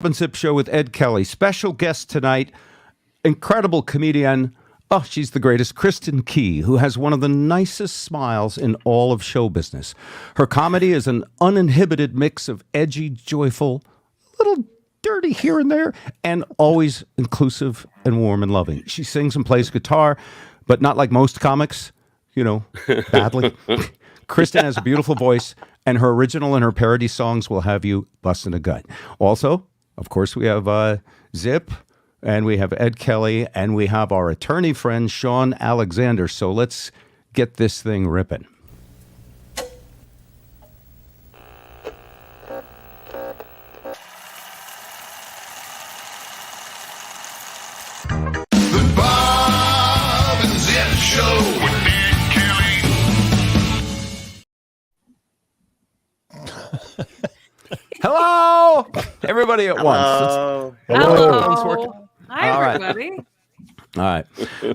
And Sip Show with Ed Kelly. Special guest tonight, incredible comedian. Oh, she's the greatest, Kristin Key, who has one of the nicest smiles in all of show business. Her comedy is an uninhibited mix of edgy, joyful, a little dirty here and there, and always inclusive and warm and loving. She sings and plays guitar, but not like most comics, badly. Kristin has a beautiful voice, and her original and her parody songs will have you busting a gut. Also, of course, we have Zip, and we have Ed Kelly, and we have our attorney friend, Shawn Alexander. So let's get this thing ripping. The Bob and Zip Show with Ed Kelly. Hello, everybody at once. Hello. Hi, All right. everybody. All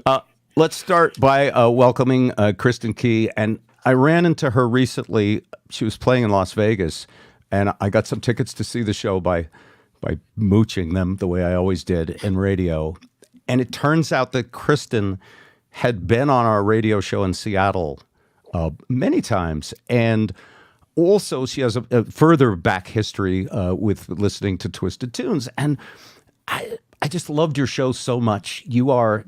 right. Let's start by welcoming Kristin Key. And I ran into her recently. She was playing in Las Vegas, and I got some tickets to see the show by mooching them the way I always did in radio. And it turns out that Kristin had been on our radio show in Seattle many times. And also, she has a further back history with listening to Twisted Tunes. And I just loved your show so much. You are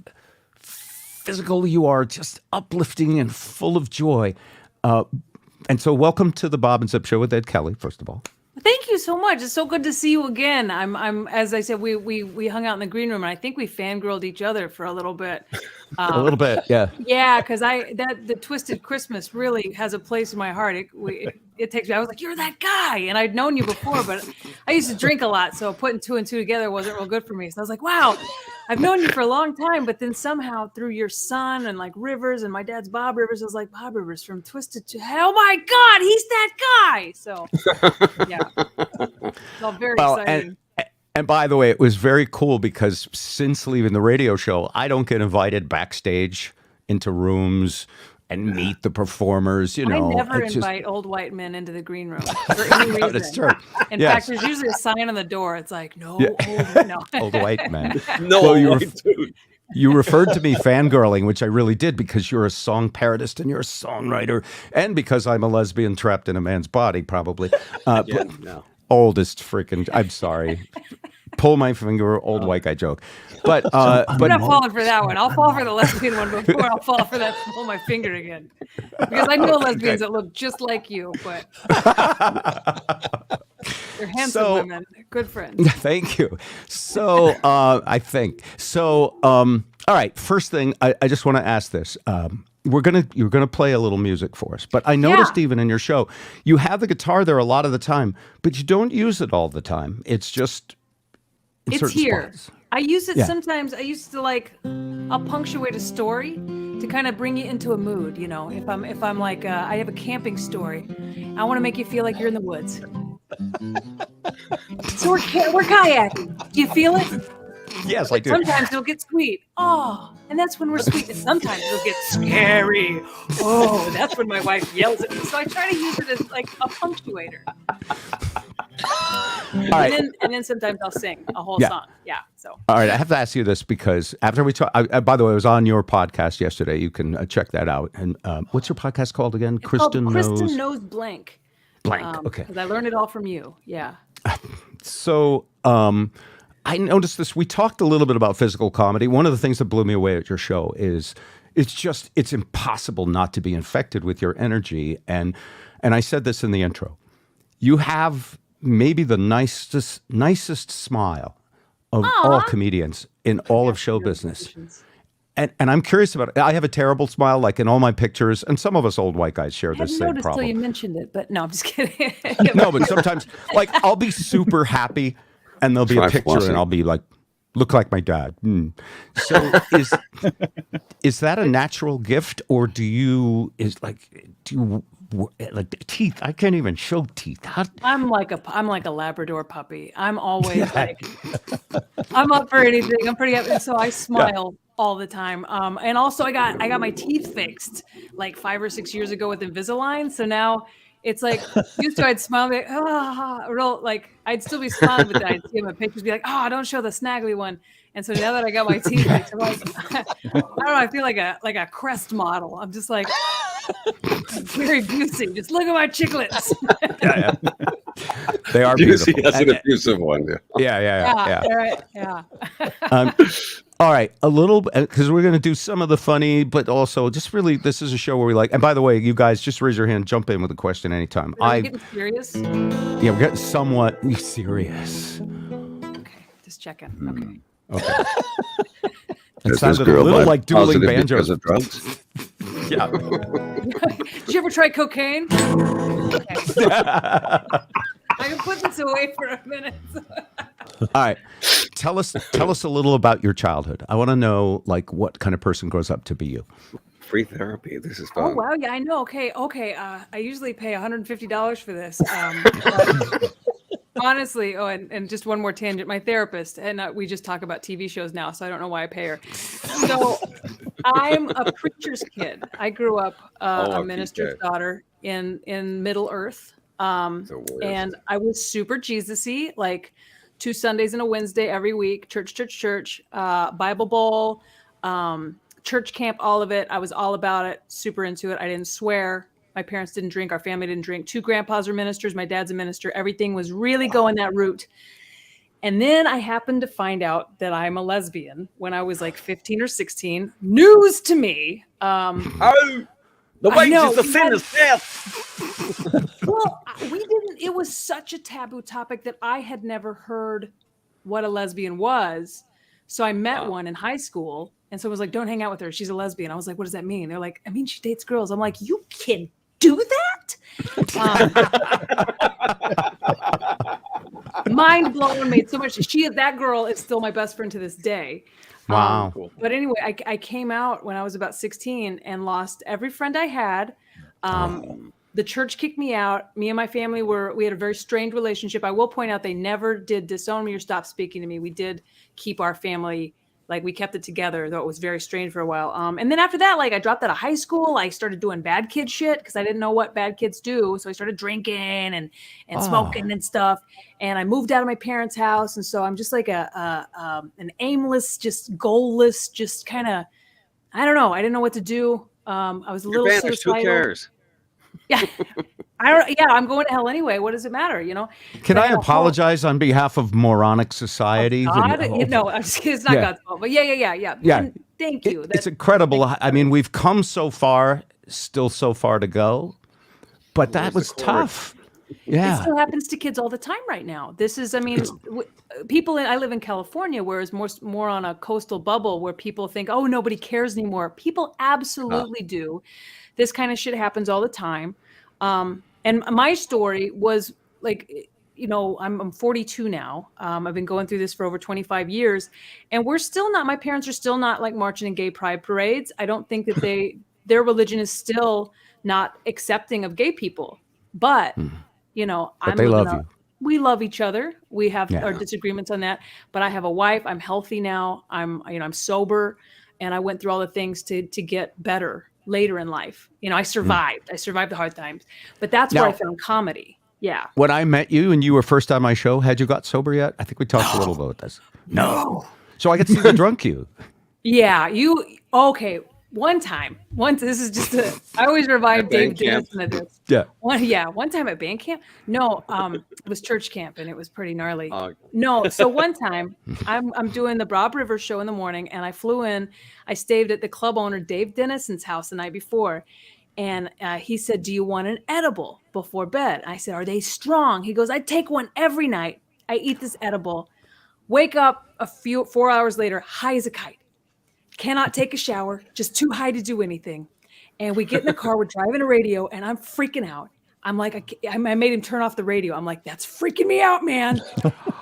physical. You are just uplifting and full of joy. And so welcome to the Bob and Zip Show with Ed Kelly, first of all. Thank you so much. It's so good to see you again. I'm as I said, we hung out in the green room, and I think we fangirled each other for a little bit. A little bit, yeah. Yeah, because the Twisted Christmas really has a place in my heart. It takes me. I was like, you're that guy, and I'd known you before, but I used to drink a lot, so putting two and two together wasn't real good for me. So I was like, wow, I've known you for a long time, but then somehow through your son and like Rivers and my dad's Bob Rivers, I was like, Bob Rivers from Twisted to oh my God, he's that guy. So yeah, it's all very exciting. And by the way, it was very cool because since leaving the radio show, I don't get invited backstage into rooms and meet the performers. I never invite old white men into the green room for any reason. That's true. In fact, there's usually a sign on the door. It's like, no, old white men. No, well, you referred to me fangirling, which I really did because you're a song parodist and you're a songwriter, and because I'm a lesbian trapped in a man's body, probably. Oldest freaking. I'm sorry. Pull my finger, old white guy joke. But I'm not falling for that one. I'll fall for the lesbian one before I'll fall for that pull my finger again. Because I know lesbians that look just like you, but they're handsome women. They're good friends. Thank you. So I think so. All right. First thing, I just want to ask this. You're gonna play a little music for us, but I noticed even in your show, you have the guitar there a lot of the time, but you don't use it all the time. It's just it's here. Spots. I use it sometimes. I used to I'll punctuate a story to kind of bring you into a mood. If I'm like I have a camping story, I want to make you feel like you're in the woods. So we're kayaking. Do you feel it? Yes, I do. Sometimes it'll get sweet. Oh, and that's when we're sweet. And sometimes it'll get scary. Oh, that's when my wife yells at me. So I try to use it as like a punctuator. And then sometimes I'll sing a whole song. Yeah. So. All right, I have to ask you this because after we talk, by the way, I was on your podcast yesterday. You can check that out. And what's your podcast called again? It's called Kristin Knows Blank. Blank. Okay. Because I learned it all from you. Yeah. So I noticed this. We talked a little bit about physical comedy. One of the things that blew me away at your show is it's impossible not to be infected with your energy. And I said this in the intro. You have maybe the nicest smile of all comedians in all of show business. And I'm curious about it. I have a terrible smile, like in all my pictures, and some of us old white guys share this same problem. I noticed till you mentioned it, but no, I'm just kidding. No, but sometimes, like, I'll be super happy, and there'll be a picture, and I'll be like, look like my dad. So is that a natural gift, or do you like teeth? I can't even show teeth. I'm like a Labrador puppy. I'm always I'm up for anything. I'm pretty happy. So I smile all the time. And also I got my teeth fixed like 5 or 6 years ago with Invisalign. So now It's like used to I'd smile, like, real like I'd still be smiling, but then I'd see my pictures, be like, oh, don't show the snaggly one. And so now that I got my teeth, I'm like, I don't know, I feel like a Crest model. I'm just like very Busey. Just look at my chiclets. Yeah. They are beautiful. That's an abusive one. Yeah. Right, yeah. All right, a little, because we're going to do some of the funny, but also just really, this is a show where we like. And by the way, you guys, just raise your hand, jump in with a question anytime. Are we getting serious? Yeah, we're getting somewhat serious. Okay, just checking. Okay. It sounded a little like dueling banjos. Because of drugs. Yeah. Did you ever try cocaine? Okay. I can put this away for a minute. All right. Tell us a little about your childhood. I want to know like what kind of person grows up to be you. Free therapy. This is Oh fun. wow, yeah, I know. Okay. I usually pay $150 for this. Honestly, and just one more tangent. My therapist, and we just talk about TV shows now, so I don't know why I pay her. So I'm a preacher's kid. I grew up a minister's daughter in Middle Earth, and I was super Jesus-y, like 2 Sundays and a Wednesday every week, church, Bible Bowl, church camp, all of it. I was all about it, super into it. I didn't swear. My parents didn't drink. Our family didn't drink. 2 grandpas were ministers. My dad's a minister. Everything was really going that route. And then I happened to find out that I'm a lesbian when I was like 15 or 16. News to me. The wages of sin is death. Well, we didn't. It was such a taboo topic that I had never heard what a lesbian was. So I met one in high school, and someone was like, "Don't hang out with her. She's a lesbian." I was like, "What does that mean?" They're like, "I mean, she dates girls." I'm like, "You can do that?" Mind blown. Made so much. That girl is still my best friend to this day. Wow. But anyway, I came out when I was about 16 and lost every friend I had. The church kicked me out. Me and my family we had a very strained relationship. I will point out they never did disown me or stop speaking to me. We did keep our family, like we kept it together, though it was very strained for a while. And then after that, like I dropped out of high school. I started doing bad kid shit because I didn't know what bad kids do. So I started drinking and smoking and stuff. And I moved out of my parents' house. And so I'm just like an aimless, just goalless, just kind of, I don't know. I didn't know what to do. I was a little suicidal. Who cares? Yeah. I'm going to hell anyway. What does it matter? You know? Can I apologize on behalf of moronic society? God, no, I'm just kidding. It's not God's fault. But yeah. And thank you. It's incredible. I mean, we've come so far, still so far to go. But that was tough. Yeah. It still happens to kids all the time right now. This is, I mean, I live in California, whereas more on a coastal bubble where people think, oh, nobody cares anymore. People absolutely do. This kind of shit happens all the time. And my story was like, you know, I'm 42 now. I've been going through this for over 25 years, and my parents are still not like marching in gay pride parades. I don't think that their religion is still not accepting of gay people, but you know, they love you. We love each other. We have our disagreements on that, but I have a wife. I'm healthy now. I'm sober, and I went through all the things to get better later in life. You know, I survived the hard times, but that's where I found comedy. Yeah. When I met you and you were first on my show, had you got sober yet? I think we talked a little about this. No. So I could see the drunk you. Yeah. Okay. One time, this is just I always revive Dave Denison at this. Yeah. One time at band camp. No, it was church camp and it was pretty gnarly. No, so one time I'm doing the Broad River show in the morning and I flew in. I stayed at the club owner Dave Denison's house the night before. And he said, "Do you want an edible before bed?" I said, "Are they strong?" He goes, "I take one every night. I eat this edible. Wake up 4 hours later, high as a kite. Cannot take a shower, just too high to do anything." And we get in the car, we're driving a radio, and I'm freaking out. I'm like, I made him turn off the radio. I'm like, that's freaking me out, man.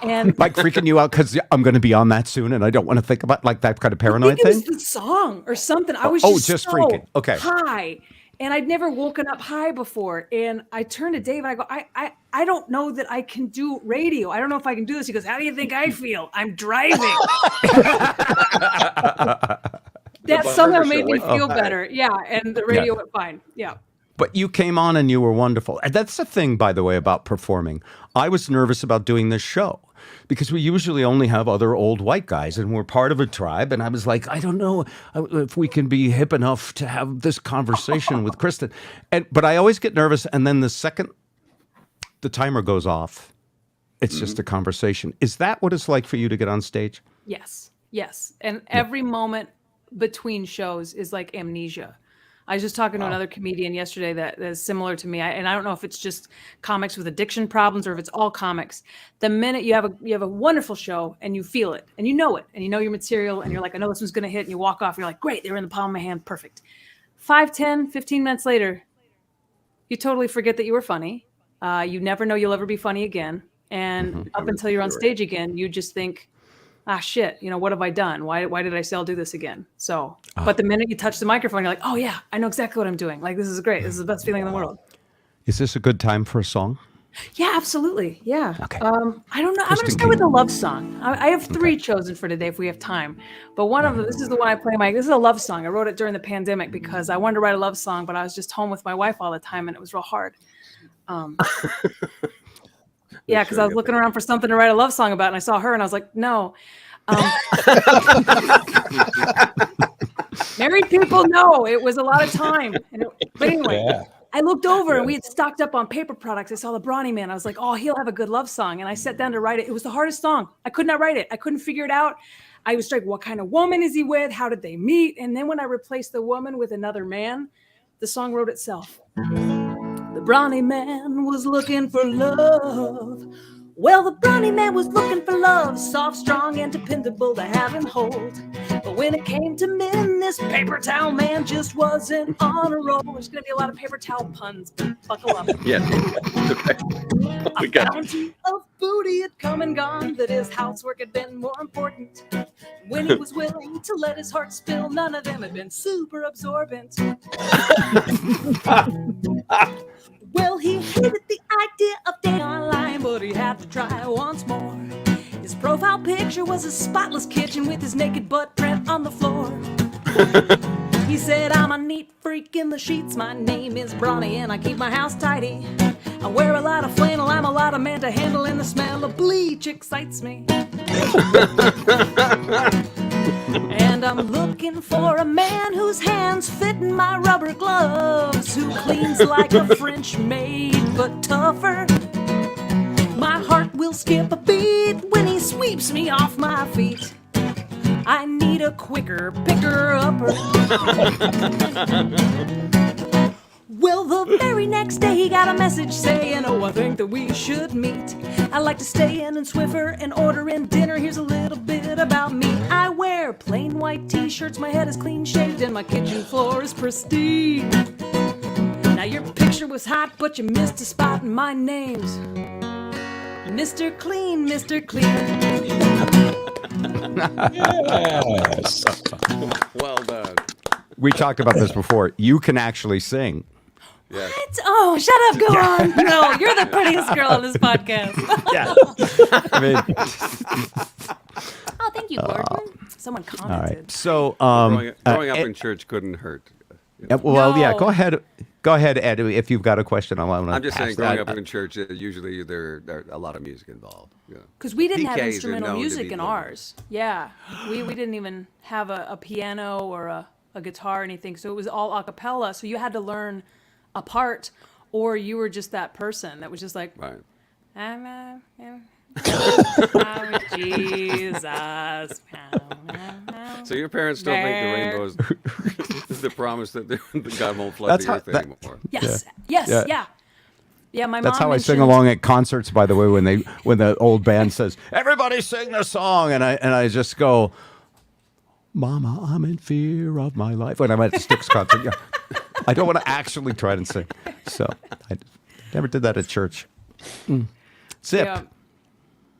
And like freaking you out because I'm going to be on that soon, and I don't want to think about like that kind of paranoid thing. It was the song or something. I was just so freaking high. And I'd never woken up high before. And I turned to Dave and I go, I don't know that I can do radio. I don't know if I can do this. He goes, "How do you think I feel? I'm driving." That somehow made me feel better. Yeah. And the radio went fine. Yeah. But you came on and you were wonderful. And that's the thing, by the way, about performing. I was nervous about doing this show because we usually only have other old white guys and we're part of a tribe. And I was like, I don't know if we can be hip enough to have this conversation with Kristin. But I always get nervous. And then the second the timer goes off, it's just a conversation. Is that what it's like for you to get on stage? Yes. Yes. And every moment between shows is like amnesia. I was just talking to another comedian yesterday that is similar to me, and I don't know if it's just comics with addiction problems or if it's all comics. The minute you have a wonderful show and you feel it and you know your material and you're like, I know this one's going to hit, and you walk off, you're like, great, they were in the palm of my hand, perfect. 5, 10, 15 minutes later, you totally forget that you were funny. You never know you'll ever be funny again. And up until you're on stage again, you just think, shit, what have I done? Why did I say I'll do this again? So, but the minute you touch the microphone, you're like, oh yeah, I know exactly what I'm doing. Like, this is great. This is the best feeling in the world. Is this a good time for a song? Yeah, absolutely. Yeah. Okay. I don't know. I'm going to start with a love song. I have 3 chosen for today if we have time. But one of them, this is the one I play. This is a love song. I wrote it during the pandemic because I wanted to write a love song, but I was just home with my wife all the time and it was real hard. Yeah, because I was looking around for something to write a love song about and I saw her and I was like, no. Married people know it was a lot of time. But anyway, I looked over and we had stocked up on paper products. I saw the Brawny Man. I was like, oh, he'll have a good love song. And I sat down to write it. It was the hardest song. I could not write it. I couldn't figure it out. I was like, what kind of woman is he with? How did they meet? And then when I replaced the woman with another man, the song wrote itself. The Brawny Man was looking for love. Well, the Brawny Man was looking for love, soft, strong, and dependable to have him hold. But when it came to men, this paper towel man just wasn't on a roll. There's going to be a lot of paper towel puns, but buckle up. Yeah. A fountain of food he had come and gone, that his housework had been more important. When he was willing to let his heart spill, none of them had been super absorbent. Well, he hated the idea of dating online, but he had to try once more. His profile picture was a spotless kitchen with his naked butt print on the floor. He said, I'm a neat freak in the sheets. My name is Brawny and I keep my house tidy. I wear a lot of flannel. I'm a lot of man to handle, and the smell of bleach excites me. And I'm looking for a man whose hands fit in my rubber gloves, who cleans like a French maid, but tougher. My heart will skip a beat when he sweeps me off my feet. I need a quicker picker-upper. Well, the very next day he got a message saying, oh, I think that we should meet. I like to stay in Swiffer and order in dinner. Here's a little bit about me. I wear plain white t-shirts, my head is clean shaved, and my kitchen floor is pristine. Now your picture was hot, but you missed a spot, and my name's Mr. Clean, Mr. Clean. Yes. Well done. We talked about this before. You can actually sing. Yeah. What? Oh, shut up, go on. No, you're the prettiest girl on this podcast. Yeah. I mean, Oh, thank you, Gordon. Someone all commented. right. So, Growing up in church couldn't hurt. well, yeah. No. Go ahead, Ed. If you've got a question, I'm just saying, growing up in church, usually there are a lot of music involved. Yeah. Because we didn't have PKs are instrumental known to music be in low. ours. Yeah. We didn't even have a piano or a guitar or anything. So it was all a cappella. So you had to learn a part, or you were just that person that was just like, Right. I'm Jesus. So your parents don't think the rainbows is the promise that God won't flood That's the how- earth that- anymore. Yes. Yeah. Yes. Yeah. Yeah. My That's mom how I sing mentioned- along at concerts. By the way, when the old band says, "Everybody sing the song," and I just go, "Mama, I'm in fear of my life." When I'm at the Styx concert, yeah, I don't want to actually try and sing, so I never did that at church. Zip. Yeah.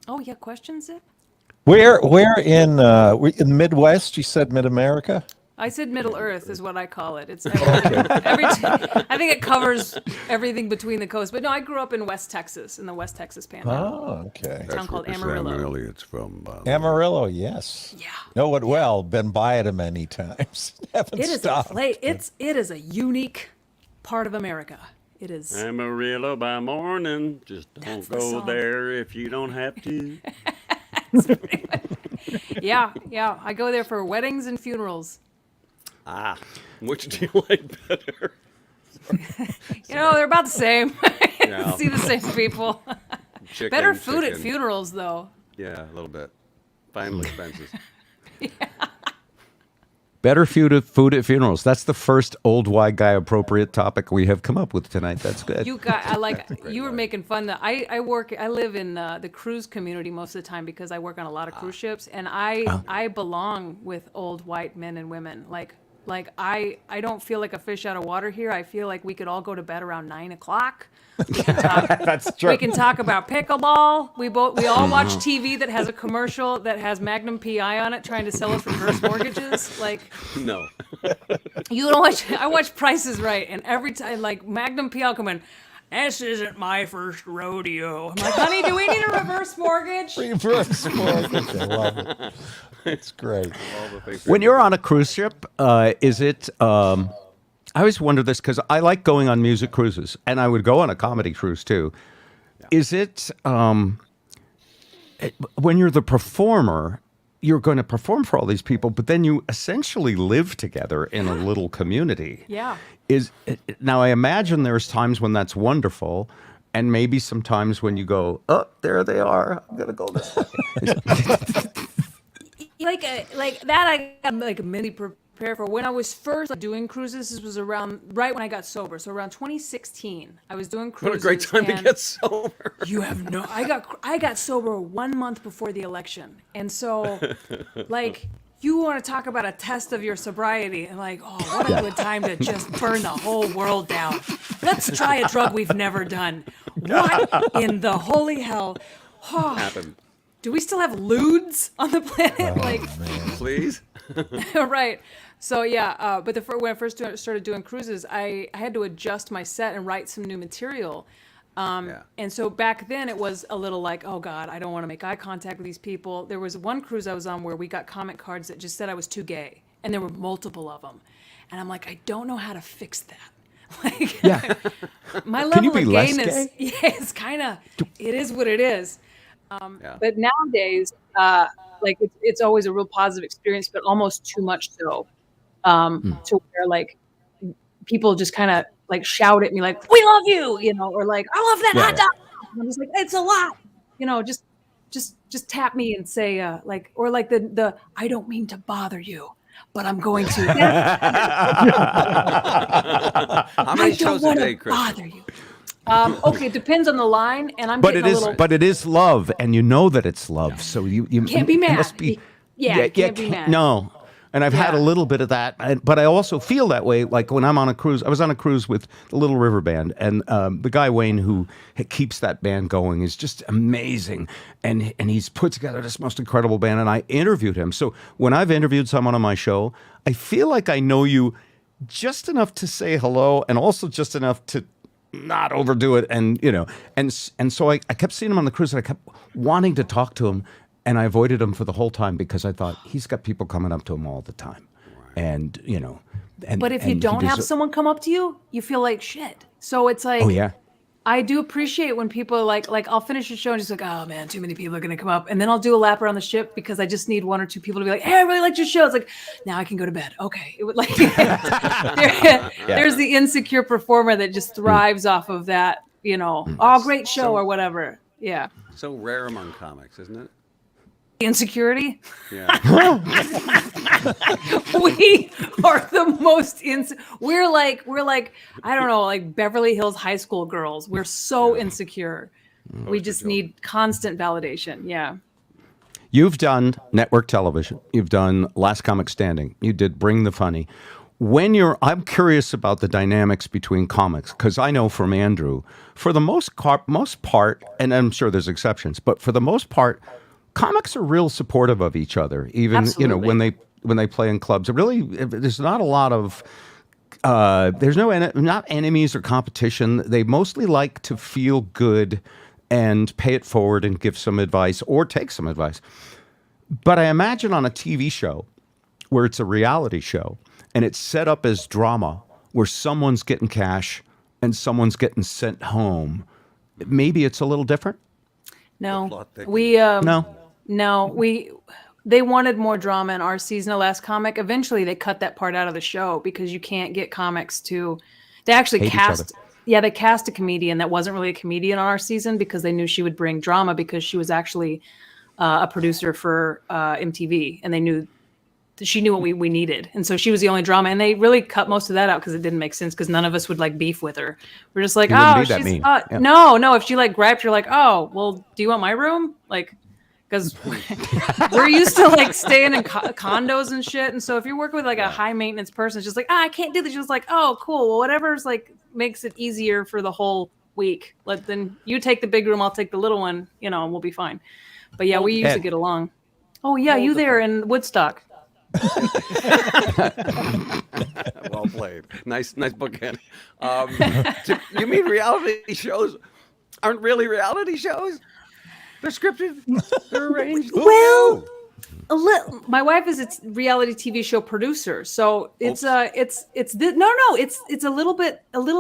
Oh, yeah. Questions, Zip? Where in the Midwest? You said Mid-America? I said Middle Earth is what I call it. It's I think it covers everything between the coasts. But no, I grew up in West Texas, in the West Texas Panhandle. Oh, okay. Town called That's Amarillo. where Sam Elliott's from. Amarillo, yes. Yeah. Know it well. Been by it many times. Haven't It is stopped. it is a unique part of America. It is. Amarillo by morning. Just don't That's the go song. there if you don't have to. Yeah. I go there for weddings and funerals. Ah, which do you like better? They're about the same. Yeah. See the same people. Chicken, Better food at chicken. funerals, though. Yeah, a little bit. Final expenses. Better food at funerals. That's the first old white guy appropriate topic we have come up with tonight. That's good. You were making fun that I live in the cruise community most of the time because I work on a lot of cruise ships, and I belong with old white men and women. Like I don't feel like a fish out of water here. I feel like we could all go to bed around 9:00. That's true. We can talk about pickleball. We all watch TV that has a commercial that has Magnum PI on it trying to sell us reverse mortgages. Like, No. you don't watch. I watch Price is Right, and every time like Magnum PI will come in. This isn't my first rodeo. I'm like, honey, do we need a reverse mortgage? Reverse mortgage. I love it. It's great. When you're on a cruise ship, is it? I always wonder this because I like going on music cruises, and I would go on a comedy cruise too. Is it when you're the performer? You're going to perform for all these people, but then you essentially live together in a little community. Yeah. Now I imagine there's times when that's wonderful, and maybe sometimes when you go, oh, there they are. I'm gonna go this way. like that. I got like a mini prepare for when I was first doing cruises. This was around right when I got sober, so around 2016. I was doing cruises. What a great time to and get sober. You have no. I got sober 1 month before the election, and so like. You want to talk about a test of your sobriety and like, oh, what a good time to just burn the whole world down. Let's try a drug we've never done. What in the holy hell? Oh, Happened. do we still have lewds on the planet? Please? Right. So yeah, but when I first started doing cruises, I had to adjust my set and write some new material. And so back then it was a little like, oh God, I don't want to make eye contact with these people. There was one cruise I was on where we got comment cards that just said I was too gay, and there were multiple of them. And I'm like, I don't know how to fix that. Like, Yeah. my Can you level be of less gayness, gay? yeah, it's kind of, it is what it is. Yeah. But nowadays, like it's always a real positive experience, but almost too much so, to where like people just kind of like shout at me like, we love you, or like, I love that hot dog. And I'm just like, it's a lot, just tap me and say like, or like the I don't mean to bother you, but I'm going to. How many I don't shows a want day, to Chris? bother you. Okay, it depends on the line, and I'm But getting it a is, little. but it is love, and you know that it's love. So you Can't be you mad. must be, Yeah, you can't be mad. No, and I've had a Yeah. little bit of that, but I also feel that way. Like when I'm on a cruise, I was on a cruise with the Little River Band, and the guy Wayne who keeps that band going is just amazing, and he's put together this most incredible band. And I interviewed him. So when I've interviewed someone on my show, I feel like I know you just enough to say hello, and also just enough to not overdo it, and so I kept seeing him on the cruise, and I kept wanting to talk to him, and I avoided him for the whole time because I thought he's got people coming up to him all the time, and and But if you and don't he have deser- someone come up to you, you feel like shit. So it's like, oh yeah, I do appreciate when people like I'll finish a show and just like, oh man, too many people are gonna come up, and then I'll do a lap around the ship because I just need one or two people to be like, hey, I really liked your show. It's like, now I can go to bed. Okay, it would like there's the insecure performer that just thrives off of that, oh great show or whatever. Yeah, So rare among comics, isn't it? insecurity. Yeah. We are the most we're like I don't know, like Beverly Hills high school girls. We're so insecure. We just need constant validation. Yeah. You've done network television. You've done Last Comic Standing. You did Bring the Funny. I'm curious about the dynamics between comics, because I know from Andrew, for the most part, and I'm sure there's exceptions, but for the most part, comics are real supportive of each other. Even Absolutely. when they play in clubs, there's not a lot of there's not enemies or competition. They mostly like to feel good and pay it forward and give some advice or take some advice. But I imagine on a TV show where it's a reality show and it's set up as drama, where someone's getting cash and someone's getting sent home. Maybe it's a little different. No, they wanted more drama in our season of Last Comic. Eventually, they cut that part out of the show because you can't get comics to. They actually Hate each cast. other. Yeah, they cast a comedian that wasn't really a comedian on our season because they knew she would bring drama because she was actually a producer for MTV, and they knew she knew what we needed, and so she was the only drama. And they really cut most of that out because it didn't make sense because none of us would like beef with her. We're just like, You wouldn't oh, be that she's mean. Yeah. no. If she like griped, you're like, oh, well, do you want my room? Like, because we're used to like staying in condos and shit. And so if you're working with like a high maintenance person, it's just like, I can't do this. She's like, oh, cool. Well, whatever's like makes it easier for the whole week. Then you take the big room, I'll take the little one, and we'll be fine. But yeah, we used to get along. Oh yeah, you there in Woodstock. Well played. Nice bookend. You mean reality shows aren't really reality shows? They're scripted. They're arranged. Well, my wife is a reality TV show producer, so it's no, it's a little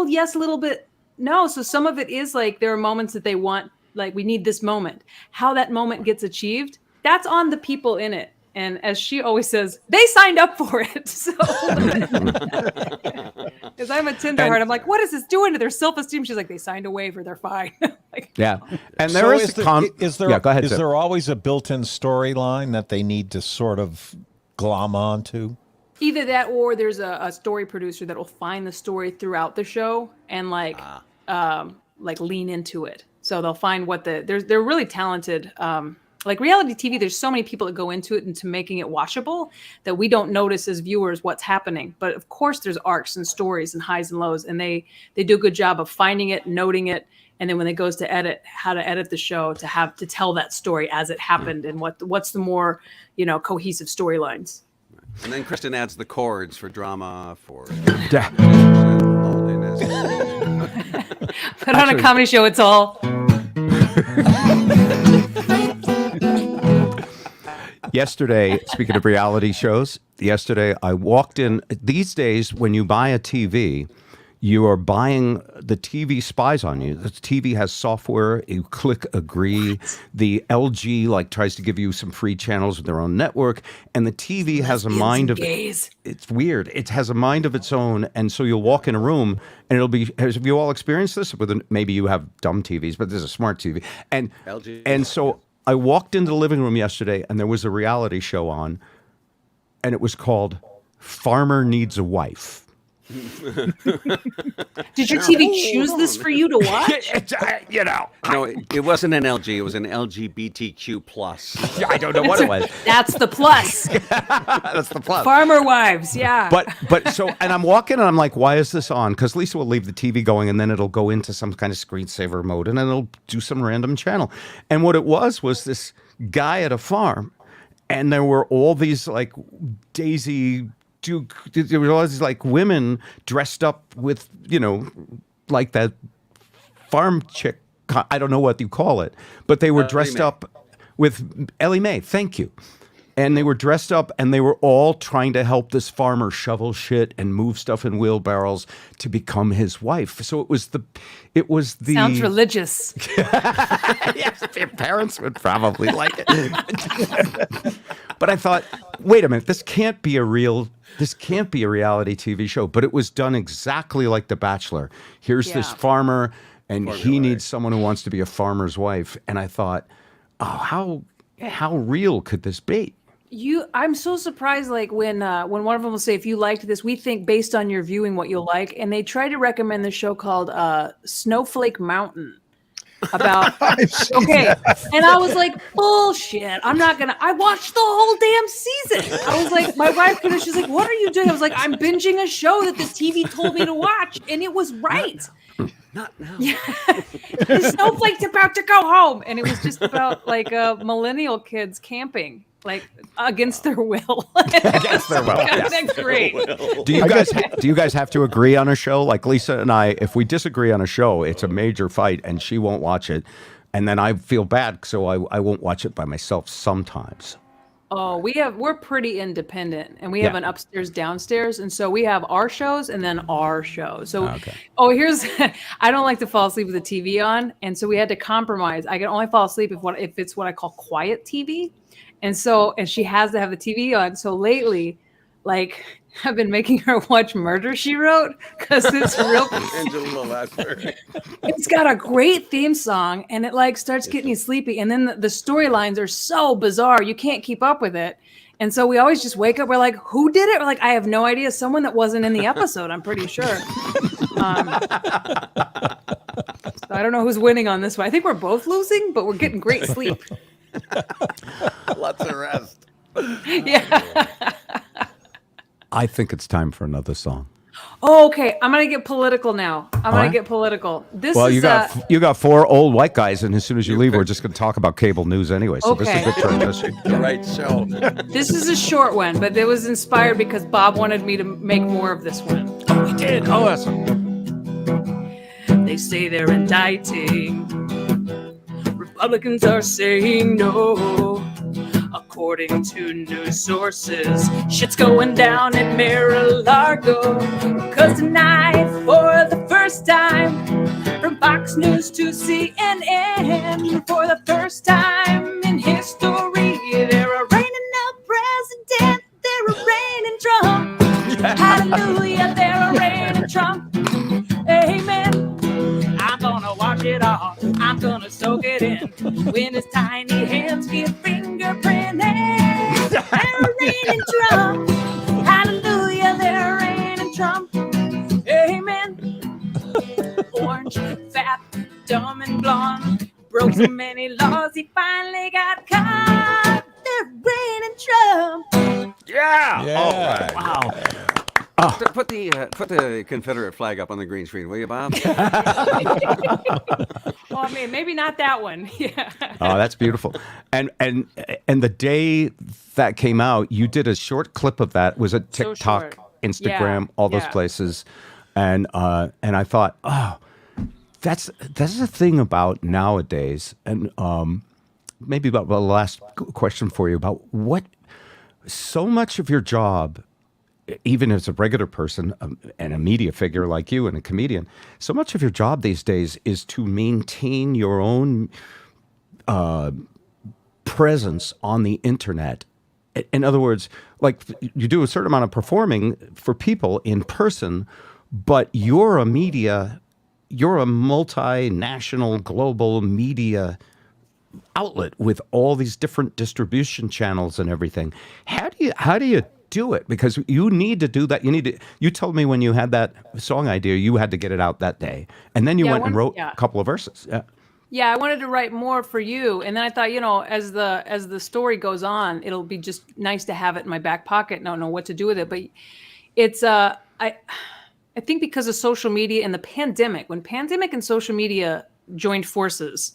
yes, a little bit no. So some of it is like there are moments that they want, like we need this moment. How that moment gets achieved, that's on the people in it. And as she always says, they signed up for it. So, because I'm a tenderheart, I'm like, what is this doing to their self-esteem? She's like, they signed a waiver, they're fine. Yeah, and So there is there yeah, go ahead. is Sid. there always a built-in storyline that they need to sort of glom onto? Either that, or there's a story producer that will find the story throughout the show and like lean into it. So they'll find they're really talented. Like reality TV, there's so many people that go into it into making it watchable that we don't notice as viewers what's happening. But of course, there's arcs and stories and highs and lows, and they do a good job of finding it, noting it, and then when it goes to edit, how to edit the show to tell that story as it happened and what's the more cohesive storylines. And then Kristin adds the chords for drama, for Yeah. Put on a comedy show, it's all. Yesterday, speaking of reality shows, I walked in. These days, when you buy a TV, you are buying the TV spies on you. The TV has software. You click agree. The LG tries to give you some free channels with their own network, and the TV has a mind of gays. It's weird. It has a mind of its own, and so you'll walk in a room, and it'll be. Have you all experienced this? Maybe you have dumb TVs, but there's a smart TV, and LG. And so I walked into the living room yesterday, and there was a reality show on, and it was called "Farmer Needs a Wife." Did your TV choose this for you to watch? No, it wasn't an LG. It was an LGBTQ plus. I don't know what it was. That's the plus. That's the plus. Farmer wives, yeah. But so, and I'm walking and I'm like, why is this on? Because Lisa will leave the TV going and then it'll go into some kind of screensaver mode and then it'll do some random channel. And what it was this guy at a farm, and there were all these like Daisy Duke, there were all these like women dressed up with, like that farm chick. I don't know what you call it, but they were dressed up with Ellie Mae. Thank you. And they were dressed up and they were all trying to help this farmer shovel shit and move stuff in wheelbarrows to become his wife. So it was the Sounds religious. Yes, their parents would probably like it. But I thought, wait a minute, this can't be a reality TV show. But it was done exactly like The Bachelor. Here's this farmer, and he needs someone who wants to be a farmer's wife. And I thought, oh, how real could this be? I'm so surprised, like when one of them will say, if you liked this, we think based on your viewing what you'll like. And they try to recommend this show called Snowflake Mountain. About okay, and I was like, bullshit. I watched the whole damn season. I was like, my wife she's like, what are you doing? I was like, I'm binging a show that the TV told me to watch, and it was right. Not now. Yeah. The snowflake's about to go home, and it was just about like millennial kids camping, like against their will. Against their will. Yes. That's great. Do you guys have to agree on a show? Like Lisa and I, if we disagree on a show, it's a major fight, and she won't watch it, and then I feel bad, so I won't watch it by myself sometimes. Oh, we're pretty independent, and we have Yeah. an upstairs, downstairs, and so we have our shows and then our show. So, Okay. here's I don't like to fall asleep with the TV on, and so we had to compromise. I can only fall asleep if it's what I call quiet TV, and she has to have the TV on. So lately, like I've been making her watch Murder, She Wrote because it's real. Angela Lansbury. It's got a great theme song, and it like starts getting you sleepy. And then the storylines are so bizarre, you can't keep up with it. And so we always just wake up. We're like, "Who did it?" We're like, "I have no idea. Someone that wasn't in the episode. I'm pretty sure." So I don't know who's winning on this one. I think we're both losing, but we're getting great sleep. Lots of rest. Yeah. I think it's time for another song. Oh, okay. I'm gonna get political now. I'm gonna right. get political. This Well, is you got four old white guys, and as soon as you leave, we're just going to talk about cable news anyway. So this is Okay. a good transition. The right show. this is a short one, but it was inspired because Bob wanted me to make more of this one. Oh, he did. Oh, awesome. They say they're indicting. Republicans are saying no. According to news sources, shit's going down at Mar-a-Lago. Cause tonight, for the first time, from Fox News to CNN, for the first time in history, they're arraigning a president, they're arraigning Trump. Hallelujah, they're arraigning Trump. Amen. I'm gonna watch it all. I'm gonna soak it in. When his tiny hands get fingerprinted, they're raining Trump. Hallelujah, they're raining Trump. Amen. Orange, fat, dumb, and blonde. Broke so many laws, he finally got caught. They're raining Trump. Yeah. Yeah. All right. Wow. Put the Confederate flag up on the green screen, will you, Bob? Well, I mean, maybe not that one. Yeah. Oh, that's beautiful. And the day that came out, you did a short clip of that. Was it So TikTok, short. Instagram, Yeah, all those yeah. places? And I thought, oh, that's the thing about nowadays. And maybe about the last question for you about what so much of your job, even as a regular person and a media figure like you and a comedian, so much of your job these days is to maintain your own presence on the internet. In other words, like you do a certain amount of performing for people in person, but you're a multinational global media outlet with all these different distribution channels and everything. How do you do it? Because you need to do that. You told me when you had that song idea, you had to get it out that day. And then you went and wrote a couple of verses. Yeah. Yeah, I wanted to write more for you, and then I thought, as the story goes on, it'll be just nice to have it in my back pocket. And I don't know what to do with it, but it's I think because of social media and the pandemic, when pandemic and social media joined forces,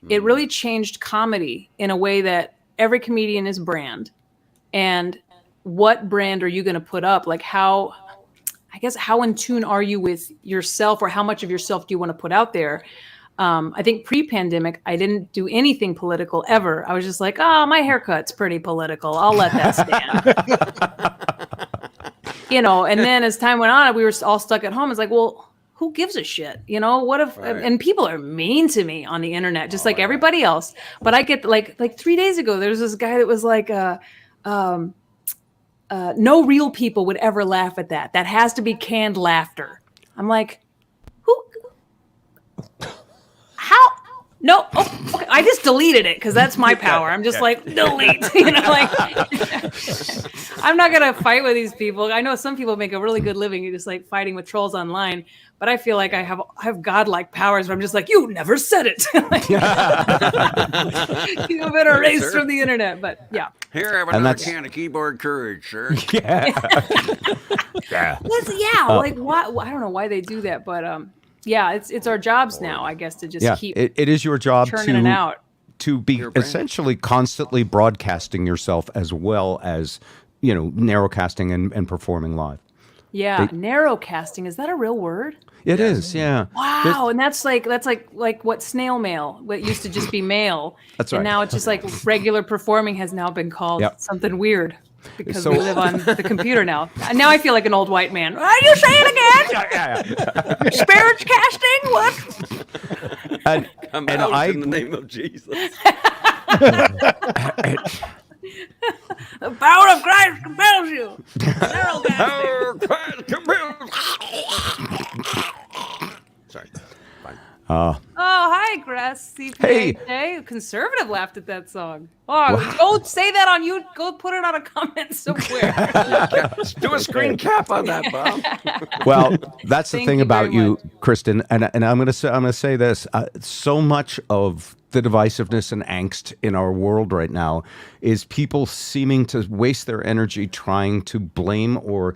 it really changed comedy in a way that every comedian is brand, and what brand are you going to put up? Like how in tune are you with yourself, or how much of yourself do you want to put out there? I think pre-pandemic, I didn't do anything political ever. I was just like, oh, my haircut's pretty political. I'll let that stand. And then as time went on, we were all stuck at home. It's like, well, who gives a shit? What if, and people are mean to me on the internet, just like everybody else. But I get like 3 days ago, there was this guy that was like, no real people would ever laugh at that. That has to be canned laughter. I'm like, how? No. Oh, okay. I just deleted it because that's my power. I'm just like, delete. I'm not going to fight with these people. I know some people make a really good living just like fighting with trolls online, but I feel like I have godlike powers where I'm just like, you never said it. You've been erased from the internet. But yeah. Here, have another can of keyboard courage, sir. Yeah. Like why? I don't know why they do that, but yeah, it's our jobs now, I guess, to just keep it is your job churning it out. to be essentially constantly broadcasting yourself as well as, narrowcasting and performing live. Yeah, narrow casting, is that a real word? It is, yeah. Wow, and that's like what snail mail, what used to just be mail. That's and right. now it's just like regular performing has now been called Yep. something weird because So- we live on the computer now. Now I feel like an old white man. Are you saying again? Yeah. Spirits casting? What? And Come And out I- in the name of Jesus. The power of Christ compels you. Narrow casting. Sorry. Fine. Oh, hi, Grass. CPA. Conservative laughed at that song. Oh, go say that on you. Go put it on a comment somewhere. Do a screen cap on that, Bob. Well, that's the Thank thing you about very you, Kristin, and I'm going to say this: so much of the divisiveness and angst in our world right now is people seeming to waste their energy trying to blame or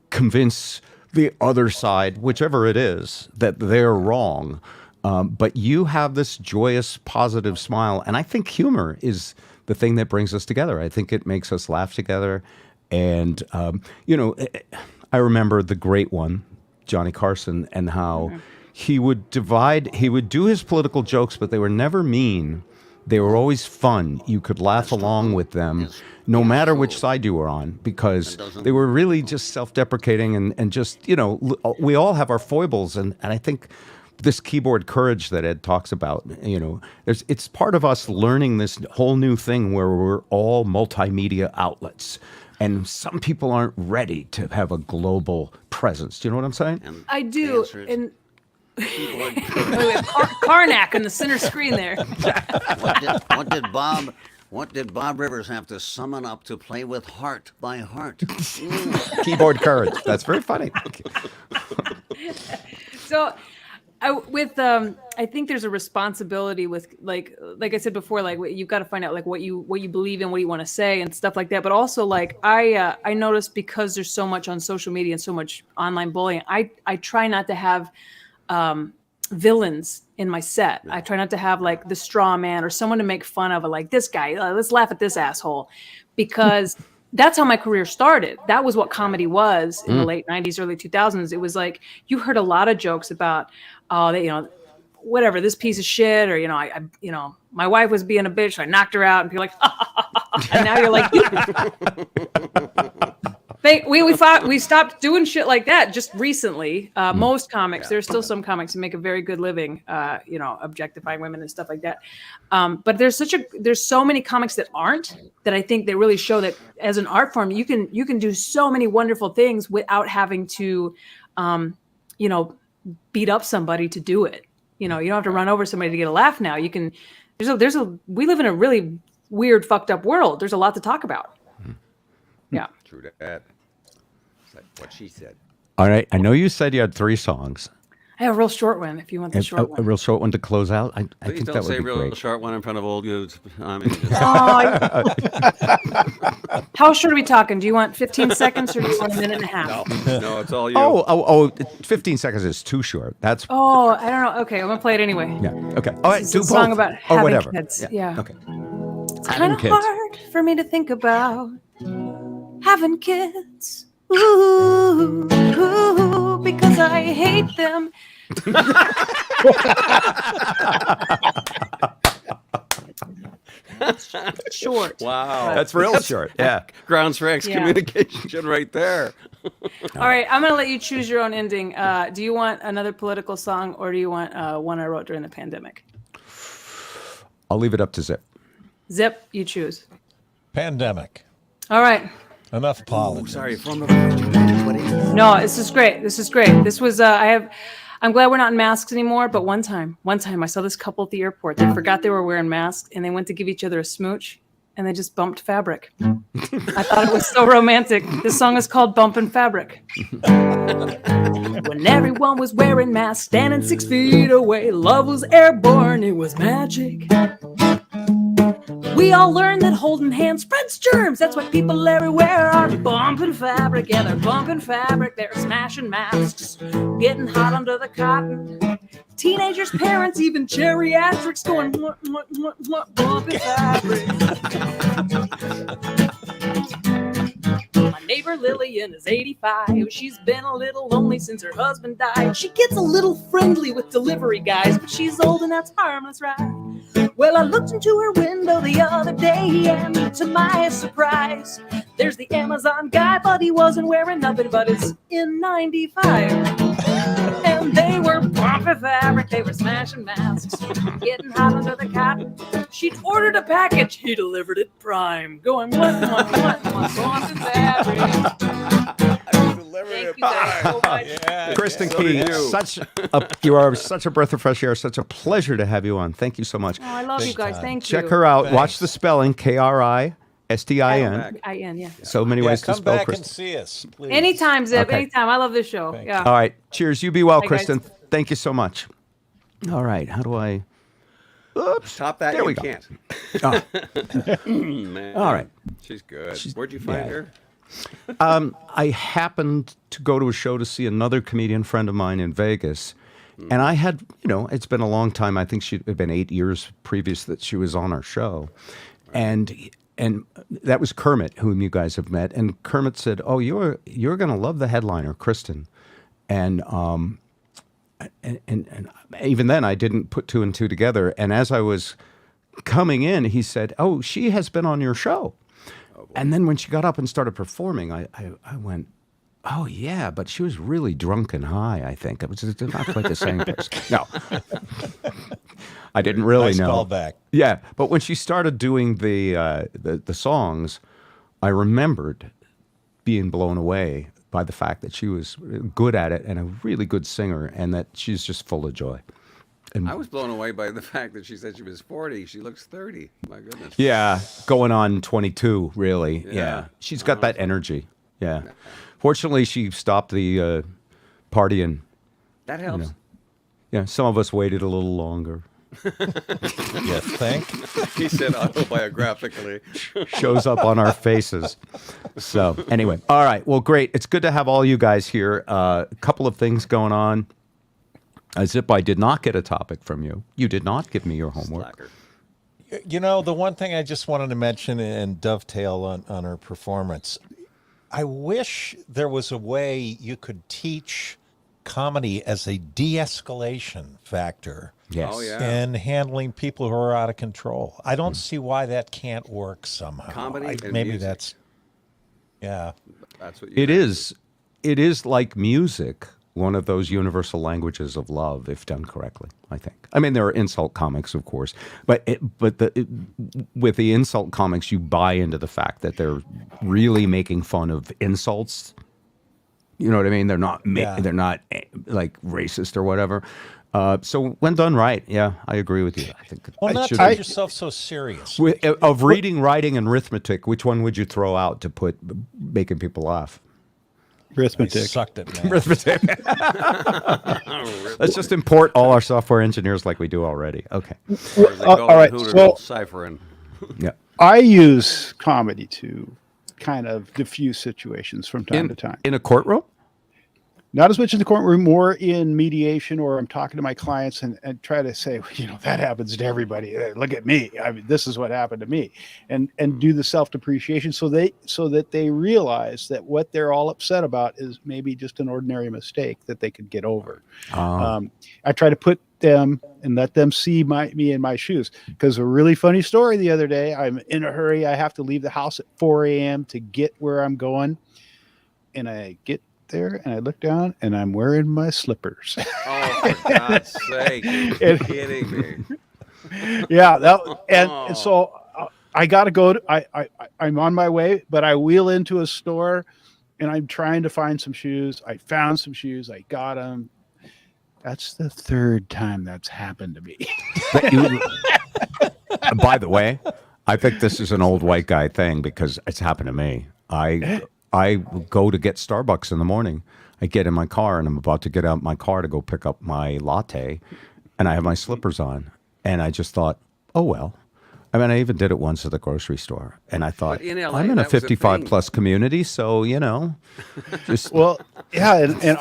convince the other side, whichever it is, that they're wrong. But you have this joyous, positive smile, and I think humor is the thing that brings us together. I think it makes us laugh together, and I remember the great one, Johnny Carson, and how he would do his political jokes, but they were never mean. They were always fun. You could laugh along with them, no matter which side you were on, because they were really just self-deprecating and just, we all have our foibles. And I think this keyboard courage that Ed talks about, it's part of us learning this whole new thing where we're all multimedia outlets. And some people aren't ready to have a global presence. Do you know what I'm saying? I do. And Karnak in the center screen there. What did Bob Rivers have to summon up to play with Heart by Heart? Keyboard courage. That's very funny. So, I think there's a responsibility with like I said before, like you've got to find out like what you believe in, what you want to say, and stuff like that. But also, like I noticed because there's so much on social media and so much online bullying, I try not to have villains in my set. I try not to have like the straw man or someone to make fun of, like this guy. Let's laugh at this asshole, because that's how my career started. That was what comedy was in the late 90s, early 2000s. It was like you heard a lot of jokes about, whatever, this piece of shit, or my wife was being a bitch, so I knocked her out, and people are like, and now you're like, we stopped doing shit like that just recently. Most comics, there's still some comics who make a very good living, objectifying women and stuff like that. But there's so many comics that aren't, that I think they really show that as an art form, you can do so many wonderful things without having to, beat up somebody to do it. You don't have to run over somebody to get a laugh now. You can, we live in a really weird, fucked up world. There's a lot to talk about. Yeah. True that. It's like what she said. All right. I know you said you had 3 songs. I have a real short one if you want the short one. A real short one to close out. I Please think don't that would say be real great. short one in front of old dudes. I mean, How short are we talking? Do you want 15 seconds or do you want a minute and a half? no, it's all you. Oh, 15 seconds is too short. That's Oh, I don't know. Okay, I'm gonna play it anyway. yeah. Okay. All right. It's Do a song both. about or having whatever. kids. Yeah. Okay. It's kind of kids. hard for me to think about having kids. Ooh, because I hate them. Short. Wow. That's real short. Yeah. Grounds for excommunication right there. All right, I'm gonna let you choose your own ending. Do you want another political song, or do you want one I wrote during the pandemic? I'll leave it up to Zip. Zip, you choose. Pandemic. All right. Enough politics. Sorry, former what No, this is great. This is great. This was I'm glad we're not in masks anymore, but one time I saw this couple at the airport. They forgot they were wearing masks and they went to give each other a smooch and they just bumped fabric. I thought it was so romantic. This song is called Bumpin' Fabric. When everyone was wearing masks, standing 6 feet away, love was airborne, it was magic. We all learned that holding hands spreads germs. That's why people everywhere are bumping fabric. Yeah, they're bumping fabric. They're smashing masks, getting hot under the cotton. Teenagers, parents, even geriatrics going, bumping fabric. My neighbor neighbor Lillian is 85. She's been a little lonely since her husband died. She gets a little friendly with delivery guys, but she's old and that's harmless, right? Well, I looked into her window the other day, and to my surprise, there's the Amazon guy, but he wasn't wearing nothing but his N95. And they were pumping fabric, they were smashing masks, getting hot under the cotton. She'd ordered a package, he delivered it prime, going pumping fabric. Thank you guys so much. Kristin Key, you are such a breath of fresh air. Such a pleasure to have you on. Thank you so much. Oh, I love you guys. Thank you. Check her out. Thanks. Watch the spelling, Kristin. I-N, yeah. So many ways to come spell back and Kristin. see us, please. Anytime, Zip. Okay. Anytime. I love this show. Thanks. Yeah. All right. Cheers. You be well, Bye, guys. Kristin. Thank you so much. All right. How do I... Oops. Top that. There we you go. can't. Oh. Man. All right. She's good. Where'd you find her? I happened to go to a show to see another comedian friend of mine in Vegas. And I had, it's been a long time. I think she'd been 8 years previous that she was on our show. And that was Kermit, whom you guys have met. And Kermit said, "Oh, you're going to love the headliner, Kristen." And even then, I didn't put two and two together. And as I was coming in, he said, "Oh, she has been on your show." And then when she got up and started performing, I went, "Oh, yeah, but she was really drunk and high, I think. It was not quite the same person." No. I didn't really Nice know. call back. Yeah, but when she started doing the songs, I remembered being blown away by the fact that she was good at it and a really good singer, and that she's just full of joy. And I was blown away by the fact that she said she was 40. She looks 30. My goodness. yeah, going on 22, really. Yeah. Yeah. She's got that energy. Yeah. Fortunately, she stopped the partying. That helps. Yeah, some of us waited a little longer. You think? He said autobiographically. Shows up on our faces. So anyway, all right. Well, great. It's good to have all you guys here. A couple of things going on. Zip, I did not get a topic from you. You did not give me your homework. Slacker. The one thing I just wanted to mention and dovetail on her performance, I wish there was a way you could teach comedy as a de-escalation factor. Yes. Oh, yeah. In handling people who are out of control. I don't see why that can't work somehow. Comedy and maybe music. that's, yeah. That's what you It is. It is like music, one of those universal languages of love, if done correctly, I think. I mean, there are insult comics, of course, but with the insult comics, you buy into the fact that they're really making fun of insults. You know what I mean? They're not they're not like racist or whatever. So when done right, yeah, I agree with you. I think Well, it not should take be. yourself so serious. Of reading, writing, and arithmetic, which one would you throw out to put making people laugh? I Arithmetic. sucked at math. Arithmetic. Let's just import all our software engineers like we do already. Okay. Or as they call all it, right, Hooter, so- ciphering. Yeah. I use comedy to kind of diffuse situations from time to time. In a courtroom? Not as much in the courtroom, more in mediation, or I'm talking to my clients and try to say, that happens to everybody. Look at me. I mean, this is what happened to me, and do the self-depreciation so that they realize that what they're all upset about is maybe just an ordinary mistake that they could get over. I try to put them and let them see me in my shoes, because a really funny story the other day, I'm in a hurry. I have to leave the house at 4 a.m. to get where I'm going, and I get there and I look down and I'm wearing my slippers. Oh, for God's sake. You're kidding me. Yeah, and so I got to go I'm on my way, but I wheel into a store and I'm trying to find some shoes. I found some shoes. I got them. That's the third time that's happened to me. By the way, I think this is an old white guy thing because it's happened to me. I go to get Starbucks in the morning. I get in my car and I'm about to get out my car to go pick up my latte, and I have my slippers on. And I just thought, oh, well. I mean, I even did it once at the grocery store. And I thought, But in LA, I'm in a that was a 55 thing. plus community, so, just Well, Yeah,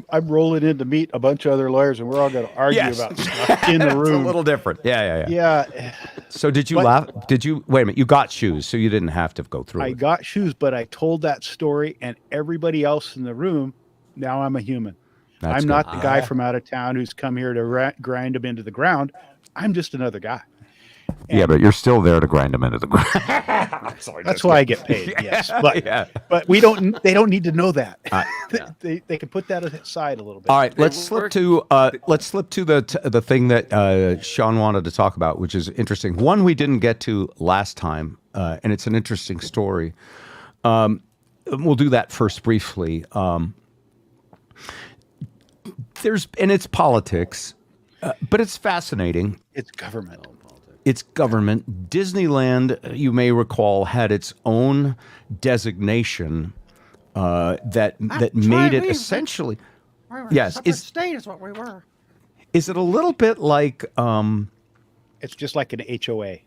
I'm rolling in to meet a bunch of other lawyers, and we're all going to argue Yes. about stuff in the It's a room. little different. Yeah. Yeah, So did you But- laugh? Did you wait a minute? You got shoes, so you didn't have to go through I it. got shoes, but I told that story, and everybody else in the room. Now I'm a human. That's I'm good. not the guy from out of town who's come here to grind them into the ground. I'm just another guy. Yeah, but you're still there to grind them into the ground. That's why I get paid. Yes, but Yeah. but we don't. They don't need to know that. They can put that aside a little bit. All right, let's slip to the thing that Shawn wanted to talk about, which is interesting. One we didn't get to last time, and it's an interesting story. We'll do that first briefly. It's politics, but it's fascinating. It's government. It's government. Disneyland, you may recall, had its own designation that made it essentially. Yes, state is what we were. is it a little bit like It's just like an HOA.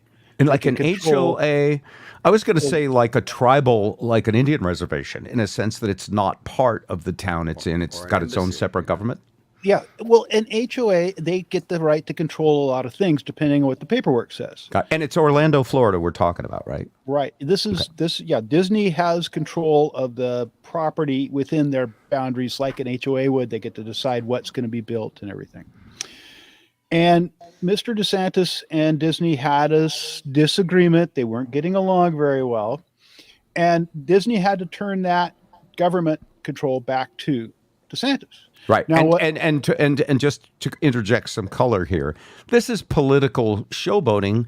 like an control- HOA? I was going to say like a tribal, like an Indian reservation, in a sense that it's not part of the town it's in. It's got its own separate government. Yeah, well, an HOA, they get the right to control a lot of things depending on what the paperwork says. And it's Orlando, Florida. We're talking about, right? Right. Disney has control of the property within their boundaries like an HOA would. They get to decide what's going to be built and everything. And Mr. DeSantis and Disney had a disagreement. They weren't getting along very well. And Disney had to turn that government control back to DeSantis. Right. Now, And just to interject some color here, this is political showboating.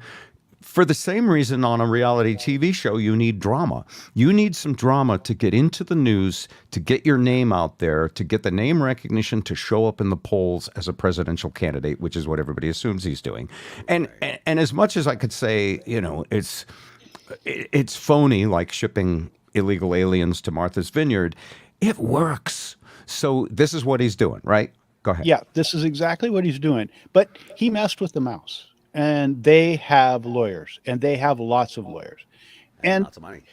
For the same reason, on a reality TV show, you need drama. You need some drama to get into the news, to get your name out there, to get the name recognition, to show up in the polls as a presidential candidate, which is what everybody assumes he's doing. And as much as I could say, it's phony, like shipping illegal aliens to Martha's Vineyard, it works. So this is what he's doing, right? Go ahead. Yeah, this is exactly what he's doing. But he messed with the mouse. And they have lawyers, and they have lots of lawyers. And Lots of money.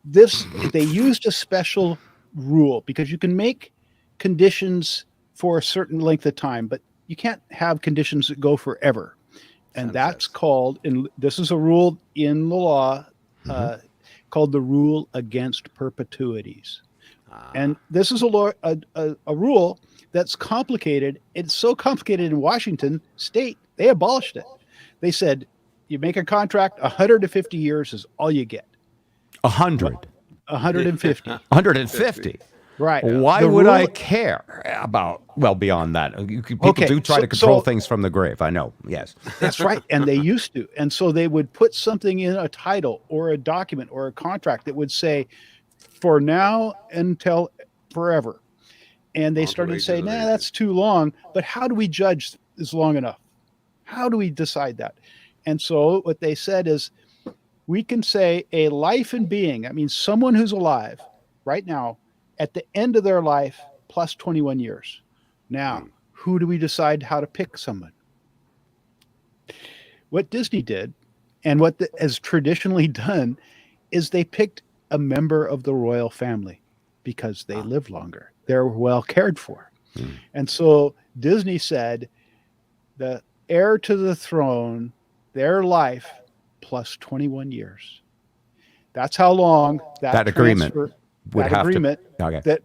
they used a special rule because you can make conditions for a certain length of time, but you can't have conditions that go forever. And that's called, and this is a rule in the law called the rule against perpetuities. And this is a rule that's complicated. It's so complicated in Washington state, they abolished it. They said, you make a contract, 150 years is all you get. 100. 150. 150. Right. Why The would I rule- care about, beyond that? People do try to control things from the grave. I know. Yes. That's right. And they used to. And so they would put something in a title or a document or a contract that would say, for now until forever. And they started to say, nah, that's too long. But how do we judge is long enough? How do we decide that? And so what they said is, we can say a life in being, I mean, someone who's alive right now at the end of their life plus 21 years. Now, who do we decide how to pick someone? What Disney did and what has traditionally done is they picked a member of the royal family because they live longer. They're well cared for. And so Disney said the heir to the throne, their life plus 21 years. That's how long That agreement transfer- would that have to- agreement okay.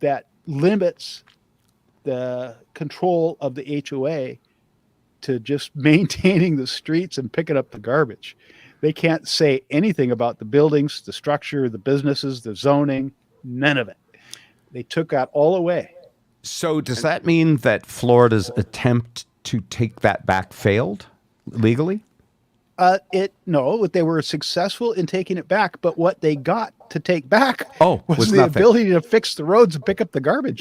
that limits the control of the HOA to just maintaining the streets and picking up the garbage. They can't say anything about the buildings, the structure, the businesses, the zoning, none of it. They took that all away. So does that mean that Florida's attempt to take that back failed legally? No, they were successful in taking it back, but what they got to take back was the nothing. ability to fix the roads and pick up the garbage.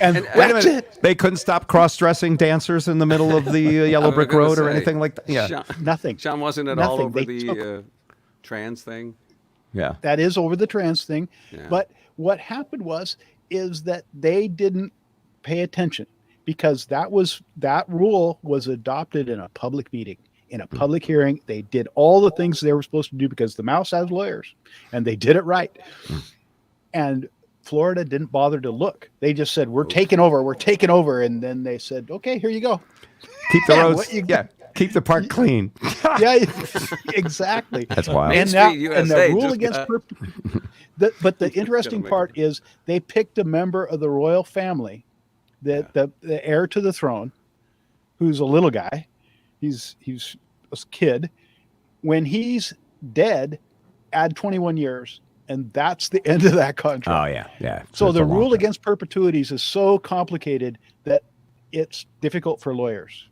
And Wait a that's minute. it. They couldn't stop cross-dressing dancers in the middle of the yellow brick gonna road or say, anything like that? Yeah. Nothing. Sean wasn't it all Nothing. over They the trans thing? Yeah. That is over the trans thing. Yeah. But what happened is that they didn't pay attention because that rule was adopted in a public meeting, in a public hearing. They did all the things they were supposed to do because the mouse has lawyers and they did it right. And Florida didn't bother to look. They just said, we're taking over. And then they said, okay, here you go. Keep the Yeah, roads. what you- Yeah. Keep the park clean. Yeah, exactly. That's wild. And, Main Street and the USA rule just against got- but the interesting make part is they picked a member of the royal family, the heir to the throne, who's a little guy. He's a kid. When he's dead, add 21 years, and that's the end of that contract. Oh yeah, yeah. So it's the a long rule time. against perpetuities is so complicated that it's difficult for lawyers.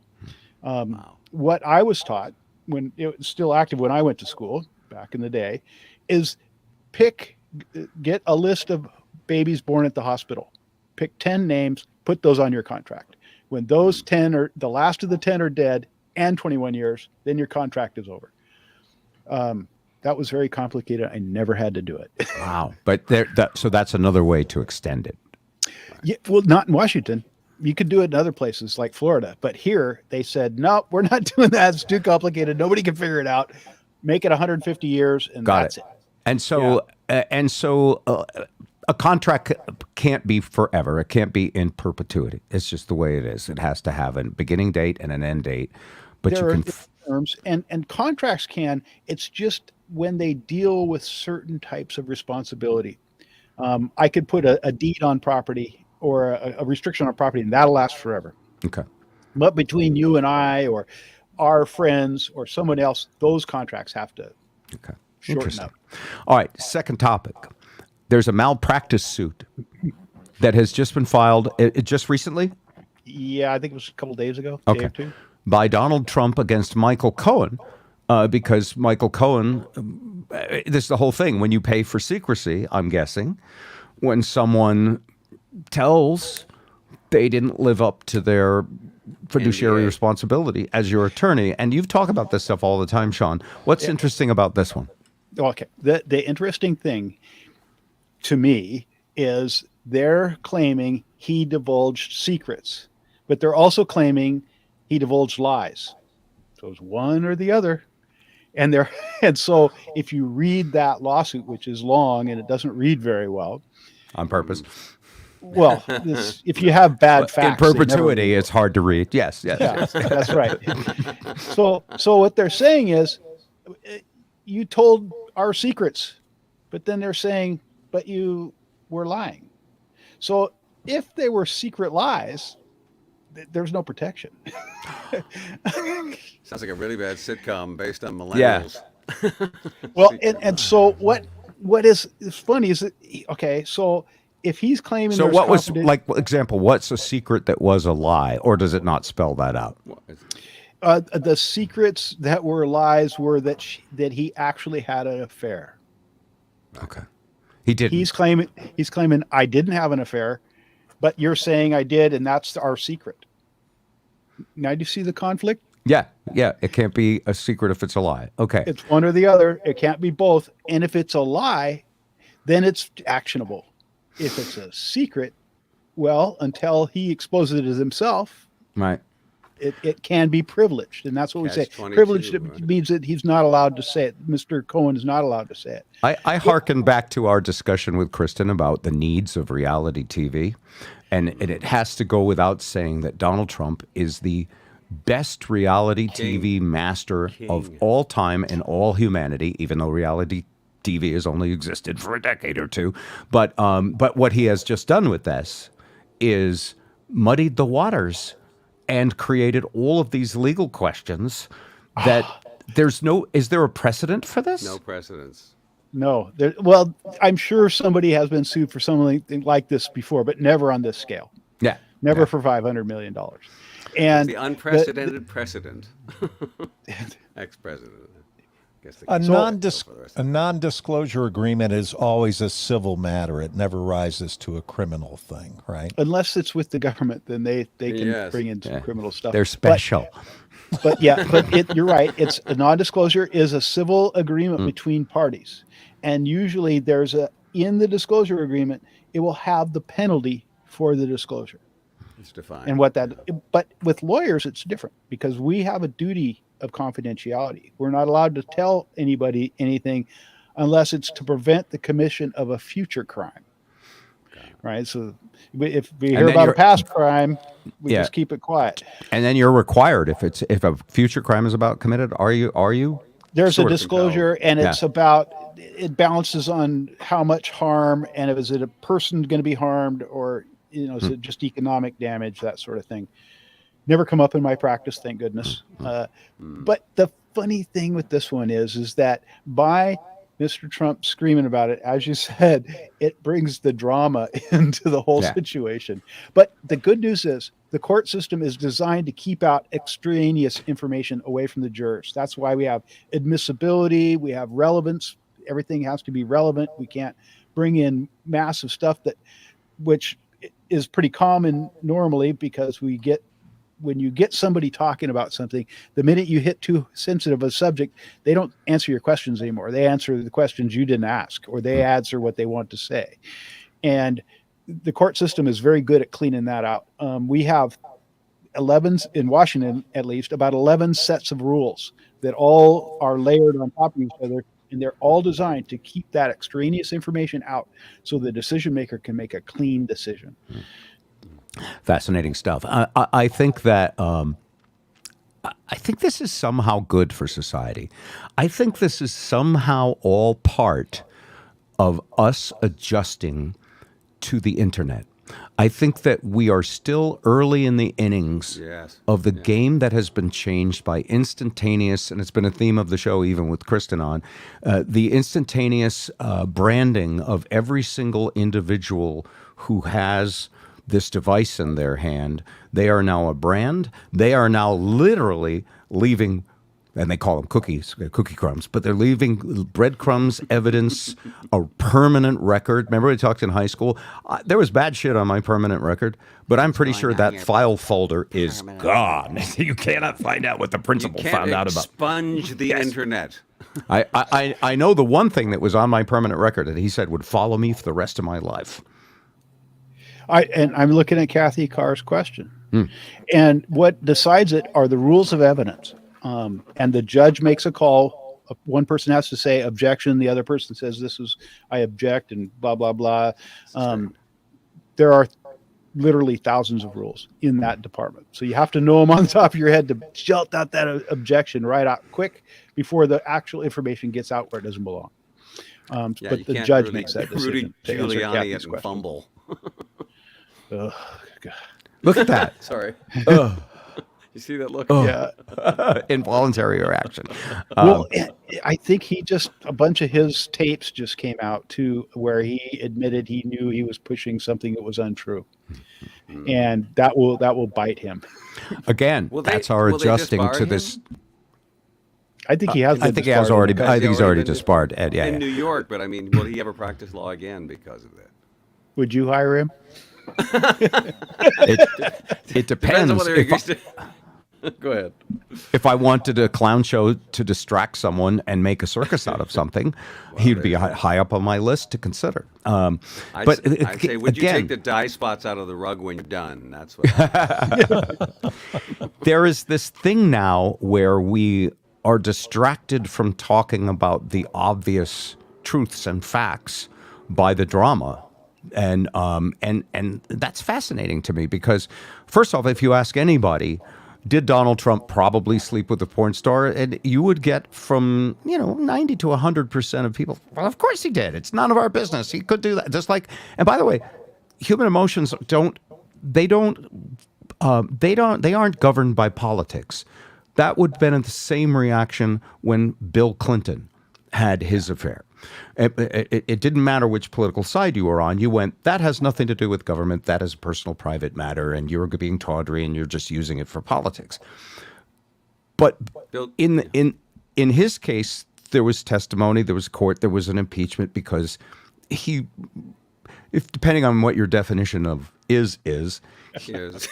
What I was taught when it was still active when I went to school back in the day is get a list of babies born at the hospital. Pick 10 names, put those on your contract. When those 10 are the last of the 10 are dead and 21 years, then your contract is over. That was very complicated. I never had to do it. Wow. But so that's another way to extend it. Yeah, well, not in Washington. You could do it in other places like Florida, but here they said, no, we're not doing that. It's too complicated. Nobody can figure it out. Make it 150 years, and that's it. And so, a contract can't be forever. It can't be in perpetuity. It's just the way it is. It has to have a beginning date and an end date. But There you are can. terms, and contracts can. It's just when they deal with certain types of responsibility. I could put a deed on property or a restriction on property, and that'll last forever. Okay. But between you and I, or our friends, or someone else, those contracts have to Okay. shorten Interesting. up. All right. Second topic. There's a malpractice suit that has just been filed. It just recently. Yeah, I think it was a couple days ago. Okay. Day or two. By Donald Trump against Michael Cohen, because Michael Cohen, this is the whole thing. When you pay for secrecy, I'm guessing, when someone tells they didn't live up to their fiduciary NDA. responsibility as your attorney, and you've talked about this stuff all the time, Shawn. What's interesting about this one? Okay. The interesting thing to me is they're claiming he divulged secrets, but they're also claiming he divulged lies. So it's one or the other. And so if you read that lawsuit, which is long and it doesn't read very well, On purpose. well, if you have bad In facts, they never perpetuity, it's hard to read. Yes, yes. Yeah, that's right. So what they're saying is, you told our secrets, but then they're saying, but you were lying. So if they were secret lies, there's no protection. Sounds like a really bad sitcom based on Yeah. millennials. Well, and so what is funny is that, okay, so if he's claiming So there's what was, confident- like, example, what's a secret that was a lie, or does it not spell that out? the secrets that were lies were that he actually had an affair. Okay. He didn't. He's claiming I didn't have an affair, but you're saying I did, and that's our secret. Now do you see the conflict? Yeah, yeah. It can't be a secret if it's a lie. Okay. It's one or the other. It can't be both. And if it's a lie, then it's actionable. If it's a secret, well, until he exposes it as himself, Right. it can be privileged. And that's what we say. Catch-22, Privileged right. means that he's not allowed to say it. Mr. Cohen is not allowed to say it. I hearken back to our discussion with Kristin about the needs of reality TV. And it has to go without saying that Donald Trump is the best reality TV master of all time and all humanity, even though reality TV has only existed for a decade or two. But what he has just done with this is muddied the waters and created all of these legal questions that is there a precedent for this? No precedence. No. Well, I'm sure somebody has been sued for something like this before, but never on this scale. Yeah. Never for $500 million. And The unprecedented precedent. Ex-president. Guess they A, can non-dis- go for the rest a non-disclosure agreement is always a civil matter. It never rises to a criminal thing, right? unless it's with the government, then they can Yes. bring in some criminal stuff. They're special. But you're right. It's a non-disclosure is a civil agreement between parties. And usually in the disclosure agreement, it will have the penalty for the disclosure. It's defined. And but with lawyers, it's different because we have a duty of confidentiality. We're not allowed to tell anybody anything unless it's to prevent the commission of a future crime. right? So if we And hear then about a you're- past crime, we Yeah. just keep it quiet. And then you're required if a future crime is about committed. Are you? There's a Sort of disclosure, and Yeah. it's about it balances on how much harm, and is it a person going to be harmed, or is it just economic damage, that sort of thing. Never come up in my practice, thank goodness. But the funny thing with this one is that by Mr. Trump screaming about it, as you said, it brings the drama into the whole Yeah. situation. But the good news is the court system is designed to keep out extraneous information away from the jurors. That's why we have admissibility, we have relevance. Everything has to be relevant. We can't bring in massive stuff which is pretty common normally, because when you get somebody talking about something, the minute you hit too sensitive a subject, they don't answer your questions anymore. They answer the questions you didn't ask, or they answer what they want to say. And the court system is very good at cleaning that out. We have 11 in Washington, at least about 11 sets of rules that all are layered on top of each other. And they're all designed to keep that extraneous information out so the decision maker can make a clean decision. Fascinating stuff. I think that I think this is somehow good for society. I think this is somehow all part of us adjusting to the internet. I think that we are still early in the innings of the game that has been changed by instantaneous, and it's been a theme of the show even with Kristin on, the instantaneous branding of every single individual who has this device in their hand. They are now a brand. They are now literally leaving, and they call them cookies, cookie crumbs, but they're leaving breadcrumbs, evidence, a permanent record. Remember we talked in high school? There was bad shit on my permanent record, but I'm pretty sure that file folder is gone. You cannot find out what the principal found out about. Expunge the internet. I know the one thing that was on my permanent record that he said would follow me for the rest of my life. And I'm looking at Kathy Carr's question. And what decides it are the rules of evidence. And the judge makes a call. One person has to say objection. The other person says, I object, and blah, blah, blah. There are literally thousands of rules in that department. So you have to know them on the top of your head to shout out that objection right out quick before the actual information gets out where it doesn't belong. But the judge makes that decision. Rudy Giuliani and fumble. Oh, God. Look at that. Sorry. You see that look? Yeah. Involuntary reaction. Well, I think a bunch of his tapes just came out too, where he admitted he knew he was pushing something that was untrue. And that will bite him. Again, that's our adjusting to this. I think he has. I think he has already. I think he's already disbarred. Ed, in New York, but I mean, will he ever practice law again because of that? Would you hire him? It depends. on whether he used to. Go ahead. If I wanted a clown show to distract someone and make a circus out of something, he'd be high up on my list to consider. I'd say, would you take the dye spots out of the rug when you're done? That's what. There is this thing now where we are distracted from talking about the obvious truths and facts by the drama. And that's fascinating to me because, first off, if you ask anybody, did Donald Trump probably sleep with a porn star? And you would get from 90 to 100% of people. Well, of course he did. It's none of our business. He could do that. Just like, and by the way, human emotions they aren't governed by politics. That would have been the same reaction when Bill Clinton had his affair. It didn't matter which political side you were on. You went, that has nothing to do with government. That is a personal, private matter, and you're being tawdry, and you're just using it for politics. But in his case, there was testimony, there was court, there was an impeachment because depending on what your definition of is. Yes.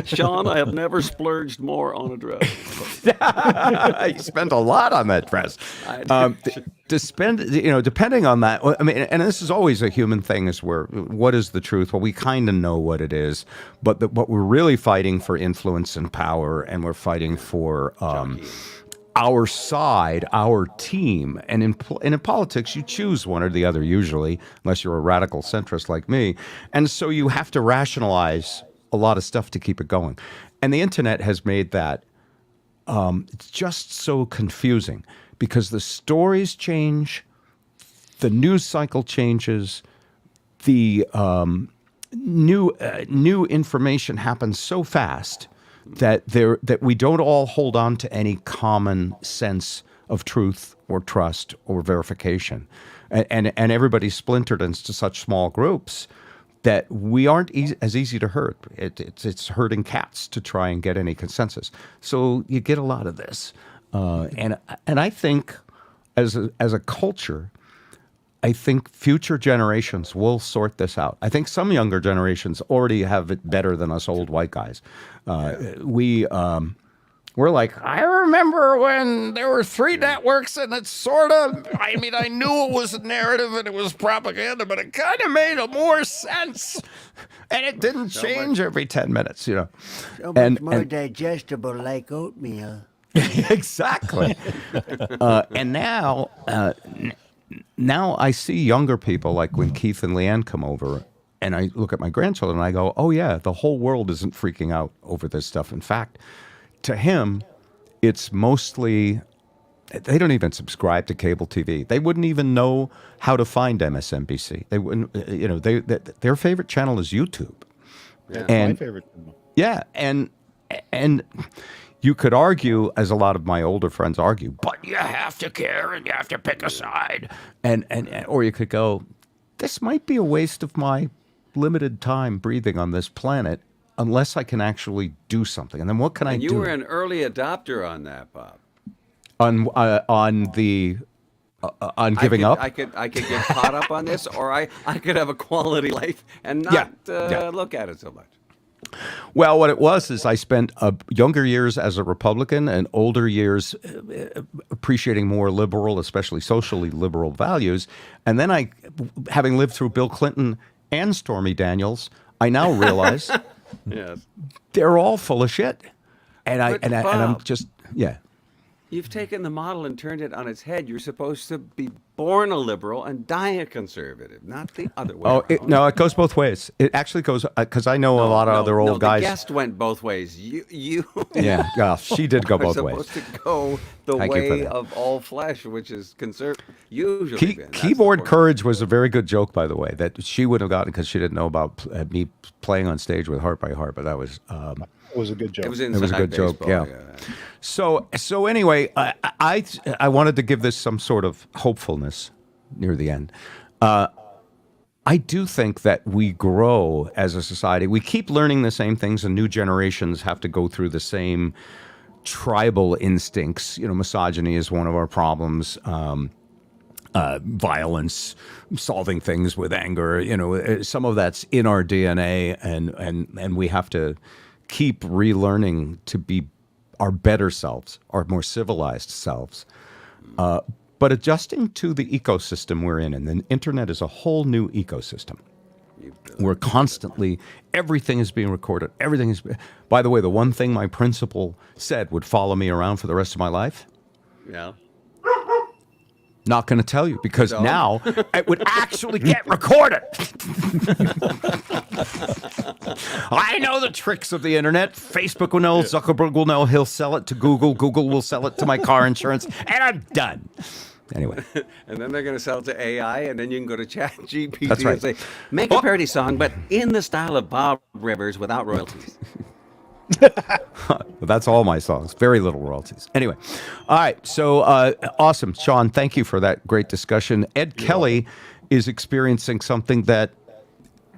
Shawn, I have never splurged more on a dress. You spent a lot on that dress. To spend, depending on that. I mean, and this is always a human thing: is what is the truth? Well, we kind of know what it is, but what we're really fighting for influence and power, and we're fighting for. our side, our team. And in politics, you choose one or the other usually, unless you're a radical centrist like me. And so you have to rationalize a lot of stuff to keep it going. And the internet has made that it's just so confusing because the stories change, the news cycle changes, the new information happens so fast that we don't all hold on to any common sense of truth or trust or verification, and everybody's splintered into such small groups that we aren't as easy to hurt. It's herding cats to try and get any consensus. So you get a lot of this, and I think as a culture, I think future generations will sort this out. I think some younger generations already have it better than us old white guys. We're like, I remember when there were 3 networks and it's sort of, I mean, I knew it was a narrative and it was propaganda, but it kind of made more sense. And it didn't change every 10 minutes, you know. So much more digestible like oatmeal. Exactly. And now I see younger people, like when Keith and Leanne come over, and I look at my grandchildren and I go, oh yeah, the whole world isn't freaking out over this stuff. In fact, to him, it's mostly, they don't even subscribe to cable TV. They wouldn't even know how to find MSNBC. They wouldn't, you know, their favorite channel is YouTube. Yeah, And my favorite channel. yeah, and you could argue, as a lot of my older friends argue, but you have to care and you have to pick a side. And or you could go, this might be a waste of my limited time breathing on this planet unless I can actually do something. And then what can I do? You were an early adopter on that, Bob. On giving up? I could get caught up on this, or I could have a quality life and not look at it so much. Well, what it was is I spent younger years as a Republican and older years appreciating more liberal, especially socially liberal values. And then having lived through Bill Clinton and Stormy Daniels, I now realize Yes. they're all full of shit. And I'm Bob, just, yeah. You've taken the model and turned it on its head. You're supposed to be born a liberal and die a conservative, not the other way around. No, it goes both ways. It actually goes, because I know a lot of other old guys. The guest went both ways. You Yeah, she did go are both ways. supposed to go the Thank you for way that. of all flesh, which is conservative. Usually been. That's Keyboard the point. Courage was a very good joke, by the way, that she would have gotten because she didn't know about me playing on stage with Heart by Heart, but that was... It was a good joke. It was It was a inside good joke, baseball, yeah. So anyway, I wanted to give this some sort of hopefulness near the end. I do think that we grow as a society. We keep learning the same things, and new generations have to go through the same tribal instincts. You know, misogyny is one of our problems. Violence, solving things with anger. You know, some of that's in our DNA, and we have to keep relearning to be our better selves, our more civilized selves. But adjusting to the ecosystem we're in, and the internet is a whole new ecosystem. We're constantly, everything is being recorded. Everything is, by the way, the one thing my principal said would follow me around for the rest of my life, Yeah. not going to tell you, because now it would actually get recorded. I know the tricks of the internet. Facebook will know, Zuckerberg will know, he'll sell it to Google, Google will sell it to my car insurance, and I'm done. Anyway. And then they're going to sell it to AI, and then you can go to ChatGPT That's right. and say, make a parody song, but in the style of Bob Rivers without royalties. That's all my songs. Very little royalties. Anyway. All right. So awesome. Shawn, thank you for that great discussion. Ed Kelly is experiencing something that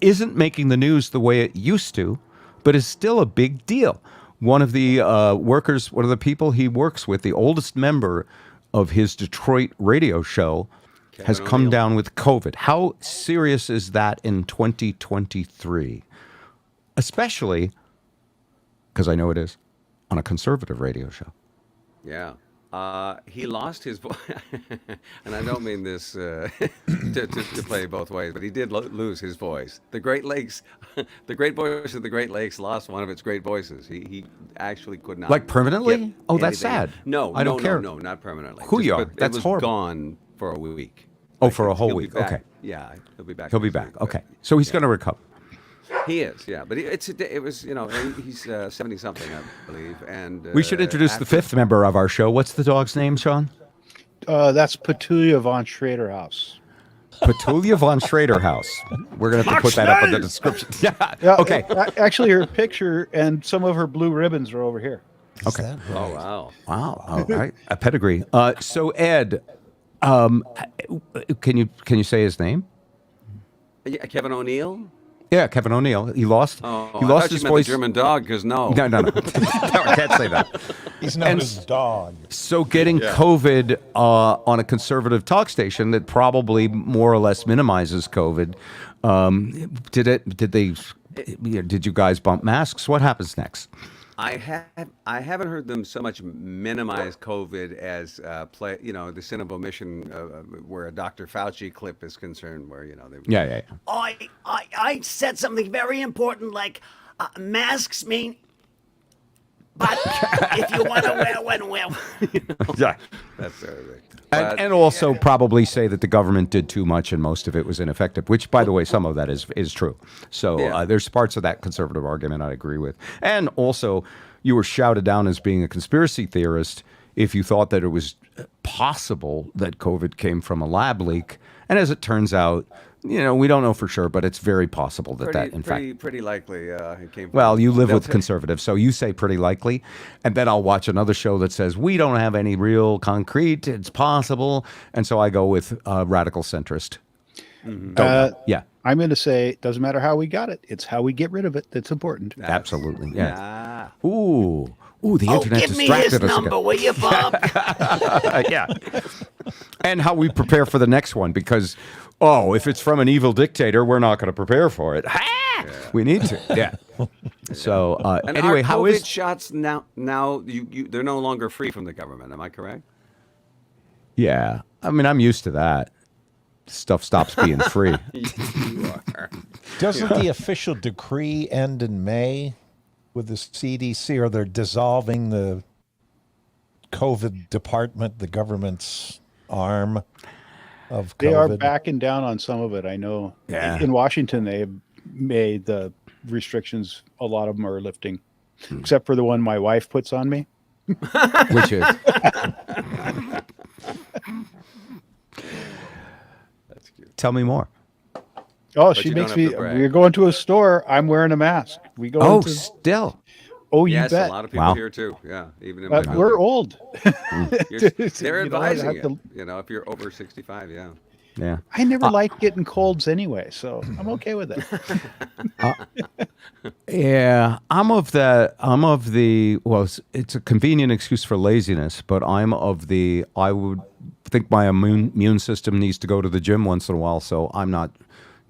isn't making the news the way it used to, but is still a big deal. One of the workers, one of the people he works with, the oldest member of his Detroit radio show, has come ONeill. down with COVID. How serious is that in 2023? Especially, because I know it is, on a conservative radio show. Yeah. he lost his voice, and I don't mean this to play both ways, but he did lose his voice. The Great Lakes, the great voice of the Great Lakes lost one of its great voices. He actually could not. Like permanently? get Oh, that's anything. sad. No, I don't care. No, not permanently. Who you are. But That's it was horrible. gone for a week. Oh, for a whole He'll be week. back. Okay. Yeah, he'll be back. He'll be next back. week, but- Okay. So he's going to recover. He is, yeah, but it was, he's 70 something, I believe, and We should introduce the after- fifth member of our show. What's the dog's name, Shawn? That's Petulia von Schraderhouse. Petulia von Schraderhouse. We're going to have to put that up in the description. Yeah. Yeah, Okay. Actually, her picture and some of her blue ribbons are over here. Okay. That Oh right? wow! Wow. All right. A pedigree. So Ed, can you say his name? Yeah, Kevin ONeill. Yeah, Kevin ONeill. He lost. Oh, he I lost thought his you meant voice. the German dog, because no. No, no, no. No, I can't say that. He's known And- as Dog. So getting COVID on a conservative talk station that probably more or less minimizes COVID. Did you guys bump masks? What happens next? I haven't heard them so much minimize COVID as the sin of omission, where a Dr. Fauci clip is concerned, where they. Yeah. I said something very important like masks mean. But if you want to wear one, wear one. Yeah. That's sort of it. And also probably say that the government did too much and most of it was ineffective, which, by the way, some of that is true. So Yeah. there's parts of that conservative argument I agree with. And also, you were shouted down as being a conspiracy theorist if you thought that it was possible that COVID came from a lab leak. And as it turns out, we don't know for sure, but it's very possible that in fact. Pretty likely it came. From, Well, you live with They'll say- conservatives, so you say pretty likely, and then I'll watch another show that says we don't have any real concrete. It's possible, and so I go with radical centrist. Yeah, I'm going to say it doesn't matter how we got it. It's how we get rid of it that's important. absolutely. Yeah. Ah. Ooh, the Oh, internet give me his distracted us number, again. will you, Bob? Yeah, and how we prepare for the next one because, if it's from an evil dictator, we're not going to prepare for it. We need to. Yeah. So And anyway, are how COVID is shots now? Now they're no longer free from the government. Am I correct? Yeah, I mean, I'm used to that. Stuff stops being free. You are. Doesn't the official decree end in May with the CDC, or they're dissolving the COVID department, the government's arm of COVID? They are backing down on some of it. I know. Yeah. In Washington, they have made the restrictions. A lot of them are lifting, except for the one my wife puts on me. Which is That's cute. tell me more. Oh, But she you don't makes have me. to brag. We're going to a store. I'm wearing a mask. We go. Oh, into, still. oh, you Yes, bet. a lot of people Wow. here too. Yeah, even in But my we're building. old. They're You know, I advising have it. to- If you're over 65, yeah. Yeah. I never like getting colds anyway, so I'm okay with it. Yeah, I'm of the well, it's a convenient excuse for laziness, but I would think my immune system needs to go to the gym once in a while, so I'm not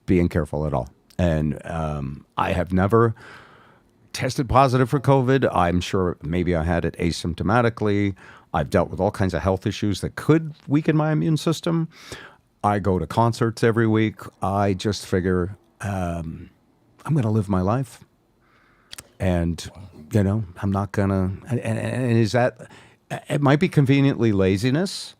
being careful at all. And I have never tested positive for COVID. I'm sure maybe I had it asymptomatically. I've dealt with all kinds of health issues that could weaken my immune system. I go to concerts every week. I just figure I'm going to live my life. And, I'm not going to. And is that, it might be conveniently laziness,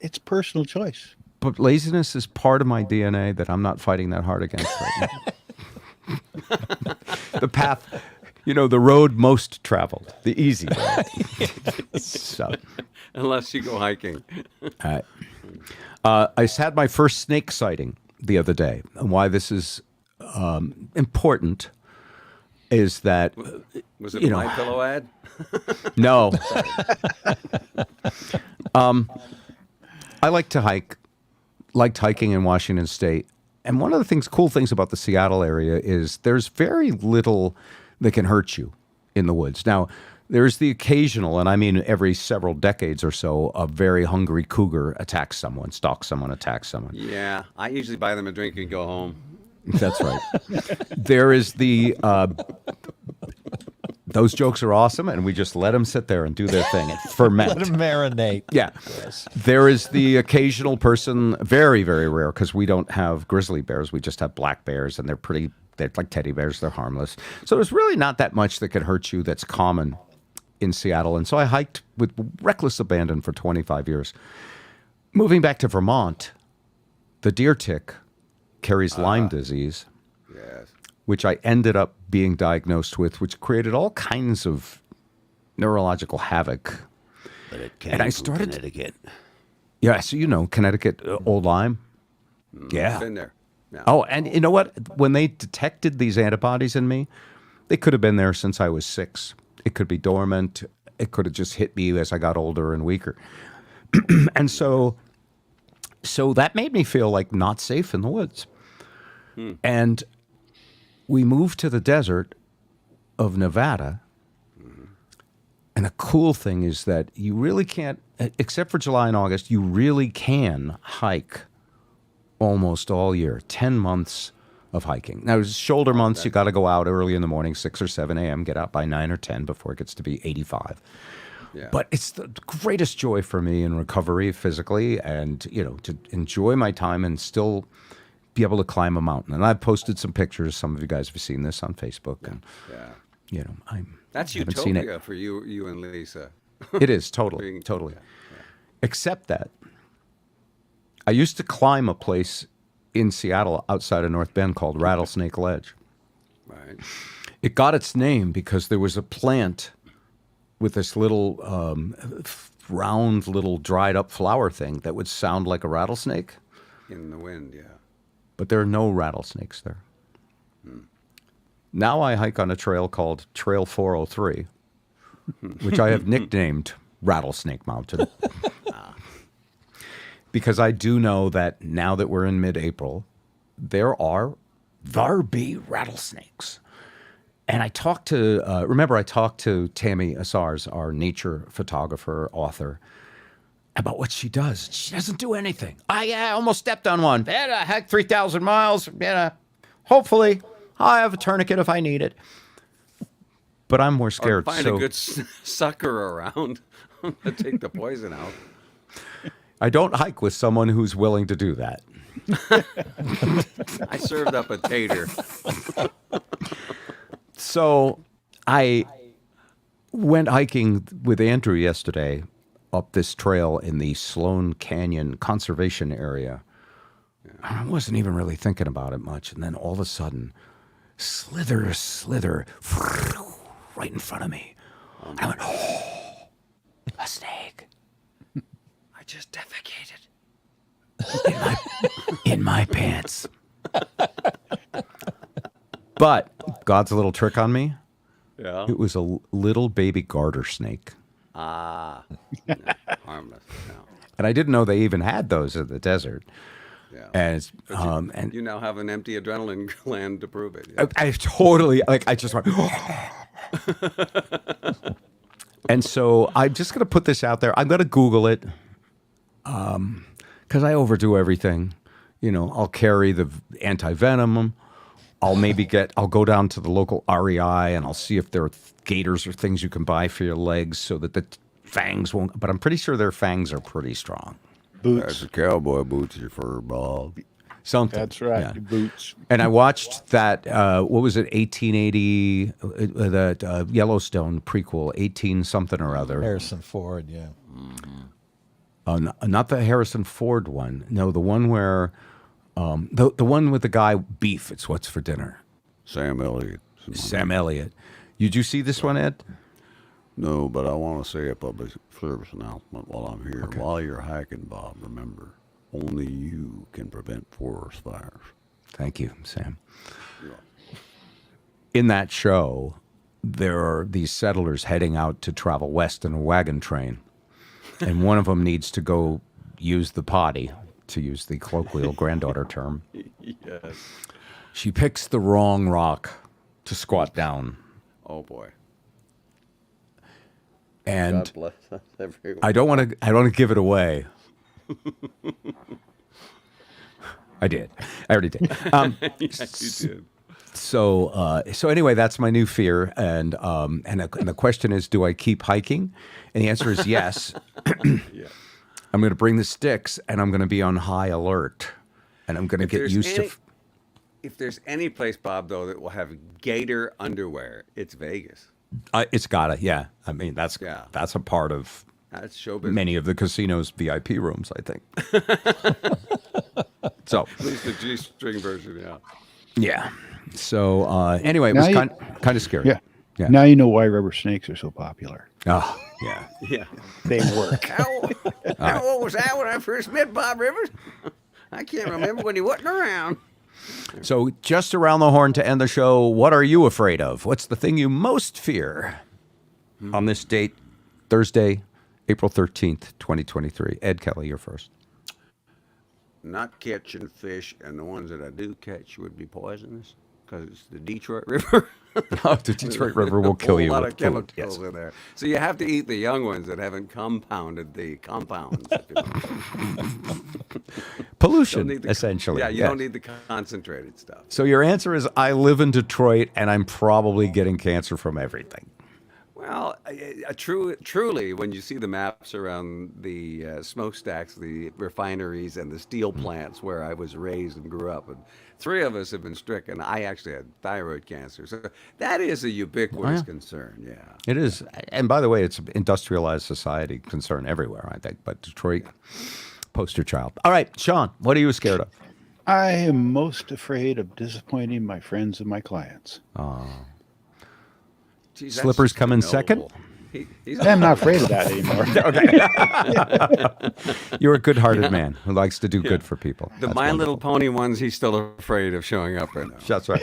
It's personal choice. but laziness is part of my DNA that I'm not fighting that hard against right now. The path, the road most traveled, the easy road. So. Unless you go hiking. I had my first snake sighting the other day. And why this is important is that, Was it You a know. My Pillow ad? no. I like to hike, liked hiking in Washington State. And one of the cool things about the Seattle area is there's very little that can hurt you in the woods. Now, there's the occasional, and I mean every several decades or so, a very hungry cougar attacks someone, stalks someone, attacks someone. Yeah. I usually buy them a drink and go home. That's right. There is the those jokes are awesome, and we just let them sit there and do their thing and ferment. Let them marinate. Yeah. There is the occasional person, very, very rare, because we don't have grizzly bears. We just have black bears, and they're like teddy bears. They're harmless. So there's really not that much that could hurt you that's common in Seattle. And so I hiked with reckless abandon for 25 years. Moving back to Vermont, the deer tick carries Lyme disease, Yes. which I ended up being diagnosed with, which created all kinds of neurological havoc. But it came And I from started- Connecticut. Yeah, so Connecticut, Old Lyme. Yeah. Been there. Yeah. Oh, and you know what? When they detected these antibodies in me, they could have been there since I was 6. It could be dormant. It could have just hit me as I got older and weaker. And so that made me feel like not safe in the woods. And we moved to the desert of Nevada. And the cool thing is that you really can't, except for July and August, you really can hike almost all year. 10 months of hiking. Now, it's shoulder months, you got to go out early in the morning, 6 or 7 a.m., get out by 9 or 10 before it gets to be 85. Yeah. But it's the greatest joy for me in recovery physically and, to enjoy my time and still be able to climb a mountain. And I've posted some pictures. Some of you guys have seen this on Facebook. And, Yeah. That's haven't seen it. utopia for you and Lisa. It is, totally, Being- totally. yeah. Except that I used to climb a place in Seattle outside of North Bend called Rattlesnake Ledge. Right. It got its name because there was a plant with this little round little dried up flower thing that would sound like a rattlesnake, In the wind, yeah. but there are no rattlesnakes there. Now I hike on a trail called Trail 403, which I have nicknamed Rattlesnake Mountain. Because I do know that now that we're in mid-April, there be rattlesnakes. And I talked to, I talked to Tammy Assars, our nature photographer, author, about what she does. She doesn't do anything. I almost stepped on one. I hiked 3,000 miles. Hopefully, I'll have a tourniquet if I need it. But I'm more Or scared. find a good sucker around to take the poison out. I don't hike with someone who's willing to do that. I served up a tater. So I went hiking with Andrew yesterday up this trail in the Sloan Canyon Conservation Area. I wasn't even really thinking about it much. And then all of a sudden, slither, right in front of me. I went, oh, a snake. I just defecated in my pants. But God's little trick on me. Yeah. It was a little baby garter snake. No, harmless. No. And I didn't know they even had those in the desert. Yeah. And it's, And you now have an empty adrenaline gland to prove it. Yeah. I totally, I just went, and so I'm just going to put this out there. I'm going to Google it because I overdo everything. I'll carry the anti-venom. I'll go down to the local REI and I'll see if there are gaiters or things you can buy for your legs so that the fangs won't, but I'm pretty sure their fangs are pretty strong. Boots. cowboy boots, your fur Bob. Something. That's right. Yeah. Boots. And I watched that, what was it, 1880, that Yellowstone prequel, 18 something or other. Harrison Ford, yeah. Not the Harrison Ford one. No, the one where, the one with the guy, Beef, it's What's for Dinner. Sam Elliott. Sam Elliott. Did you see this one, Ed? No, but I want to say a public service announcement while I'm here. While you're hiking, Bob, remember, only you can prevent forest fires. Thank you, Sam. In that show, there are these settlers heading out to travel west in a wagon train. And one of them needs to go use the potty, to use the colloquial granddaughter term. Yes. She picks the wrong rock to squat down. Oh boy. And God bless us, everyone. I don't want to give it away. I did. I already did. Yeah, you did. So anyway, that's my new fear, and the question is, do I keep hiking? And the answer is yes. I'm going to bring the sticks, and I'm going to be on high alert, and I'm going to get used to. If there's any place, Bob, though, that will have gator underwear, it's Vegas. It's gotta, yeah. I mean, that's a part of That's show business. many of the casinos' VIP rooms, I think. So At least the G-string version, yeah. yeah. So anyway, it was kind of scary. Yeah. Yeah. Now you know why rubber snakes are so popular. Oh, yeah. Yeah. They work. How old was I when I first met Bob Rivers? I can't remember when he wasn't around. So just around the horn to end the show, what are you afraid of? What's the thing you most fear on this date, Thursday, April 13th, 2023? Ed Kelly, you're first. Not catching fish, and the ones that I do catch would be poisonous because it's the Detroit River. Oh, the Detroit River will kill you A lot with of chemicals food. Yes. in there. So you have to eat the young ones that haven't compounded the compounds. Pollution, Don't need essentially. Yeah, you yes. don't need the concentrated stuff. So your answer is, I live in Detroit, and I'm probably getting cancer from everything. Well, truly, when you see the maps around the smokestacks, the refineries, and the steel plants where I was raised and grew up, and 3 of us have been stricken. I actually had thyroid cancer. So that is a ubiquitous concern, yeah. It is. And by the way, it's an industrialized society concern everywhere, I think. But Detroit, poster child. All right, Shawn, what are you scared of? I am most afraid of disappointing my friends and my clients. Geez, that's Slippers just come in noble. second? He's I'm not afraid of that anymore. You're a good-hearted man who likes to do good for people. The That's My wonderful. Little Pony ones, he's still afraid of showing up right now. That's right.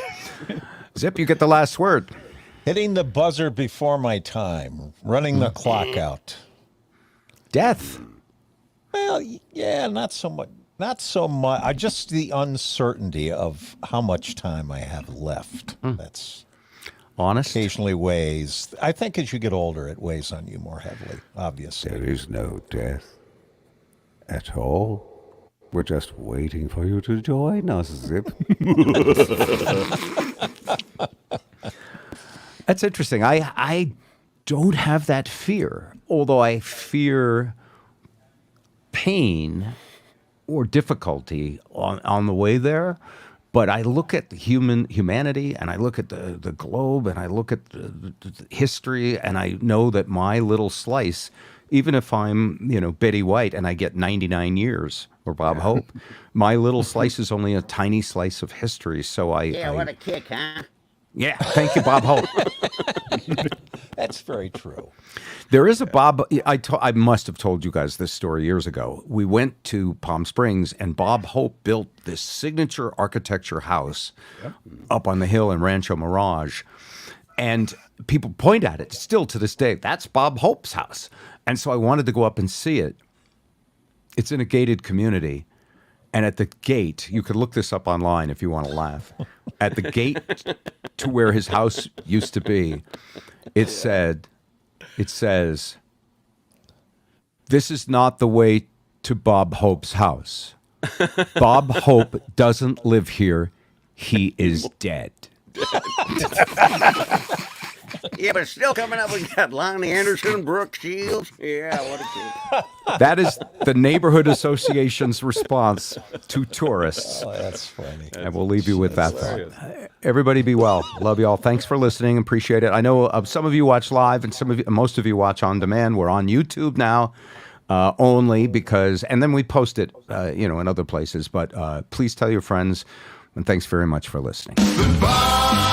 Zip, you get the last word. Hitting the buzzer before my time, running the clock out. Death. Well, yeah, not so much. Not so much. Just the uncertainty of how much time I have left. That's Honest. occasionally weighs. I think as you get older, it weighs on you more heavily, obviously. There is no death at all. We're just waiting for you to join us, Zip. That's interesting. I don't have that fear, although I fear pain or difficulty on the way there. But I look at the humanity, and I look at the globe, and I look at the history, and I know that my little slice, even if I'm, Betty White and I get 99 years, or Bob Hope, my little slice is only a tiny slice of history. So what a kick, huh? Yeah, thank you, Bob Hope. That's very true. There is a Bob. I must have told you guys this story years ago. We went to Palm Springs, and Bob Hope built this signature architecture house up on the hill in Rancho Mirage. And people point at it still to this day. That's Bob Hope's house. And so I wanted to go up and see it. It's in a gated community. And at the gate, you could look this up online if you want to laugh. At the gate to where his house used to be, it says, "This is not the way to Bob Hope's house. Bob Hope doesn't live here. He is dead." Yeah, but still coming up, we got Lonnie Anderson, Brooke Shields. Yeah, what a kid. That is the neighborhood association's response to tourists. Oh, that's funny. And we'll leave you with that thought. Everybody be well. Love you all. Thanks for listening. Appreciate it. I know some of you watch live, and most of you watch on demand. We're on YouTube now only because, and then we post it, in other places. But please tell your friends, and thanks very much for listening. Goodbye.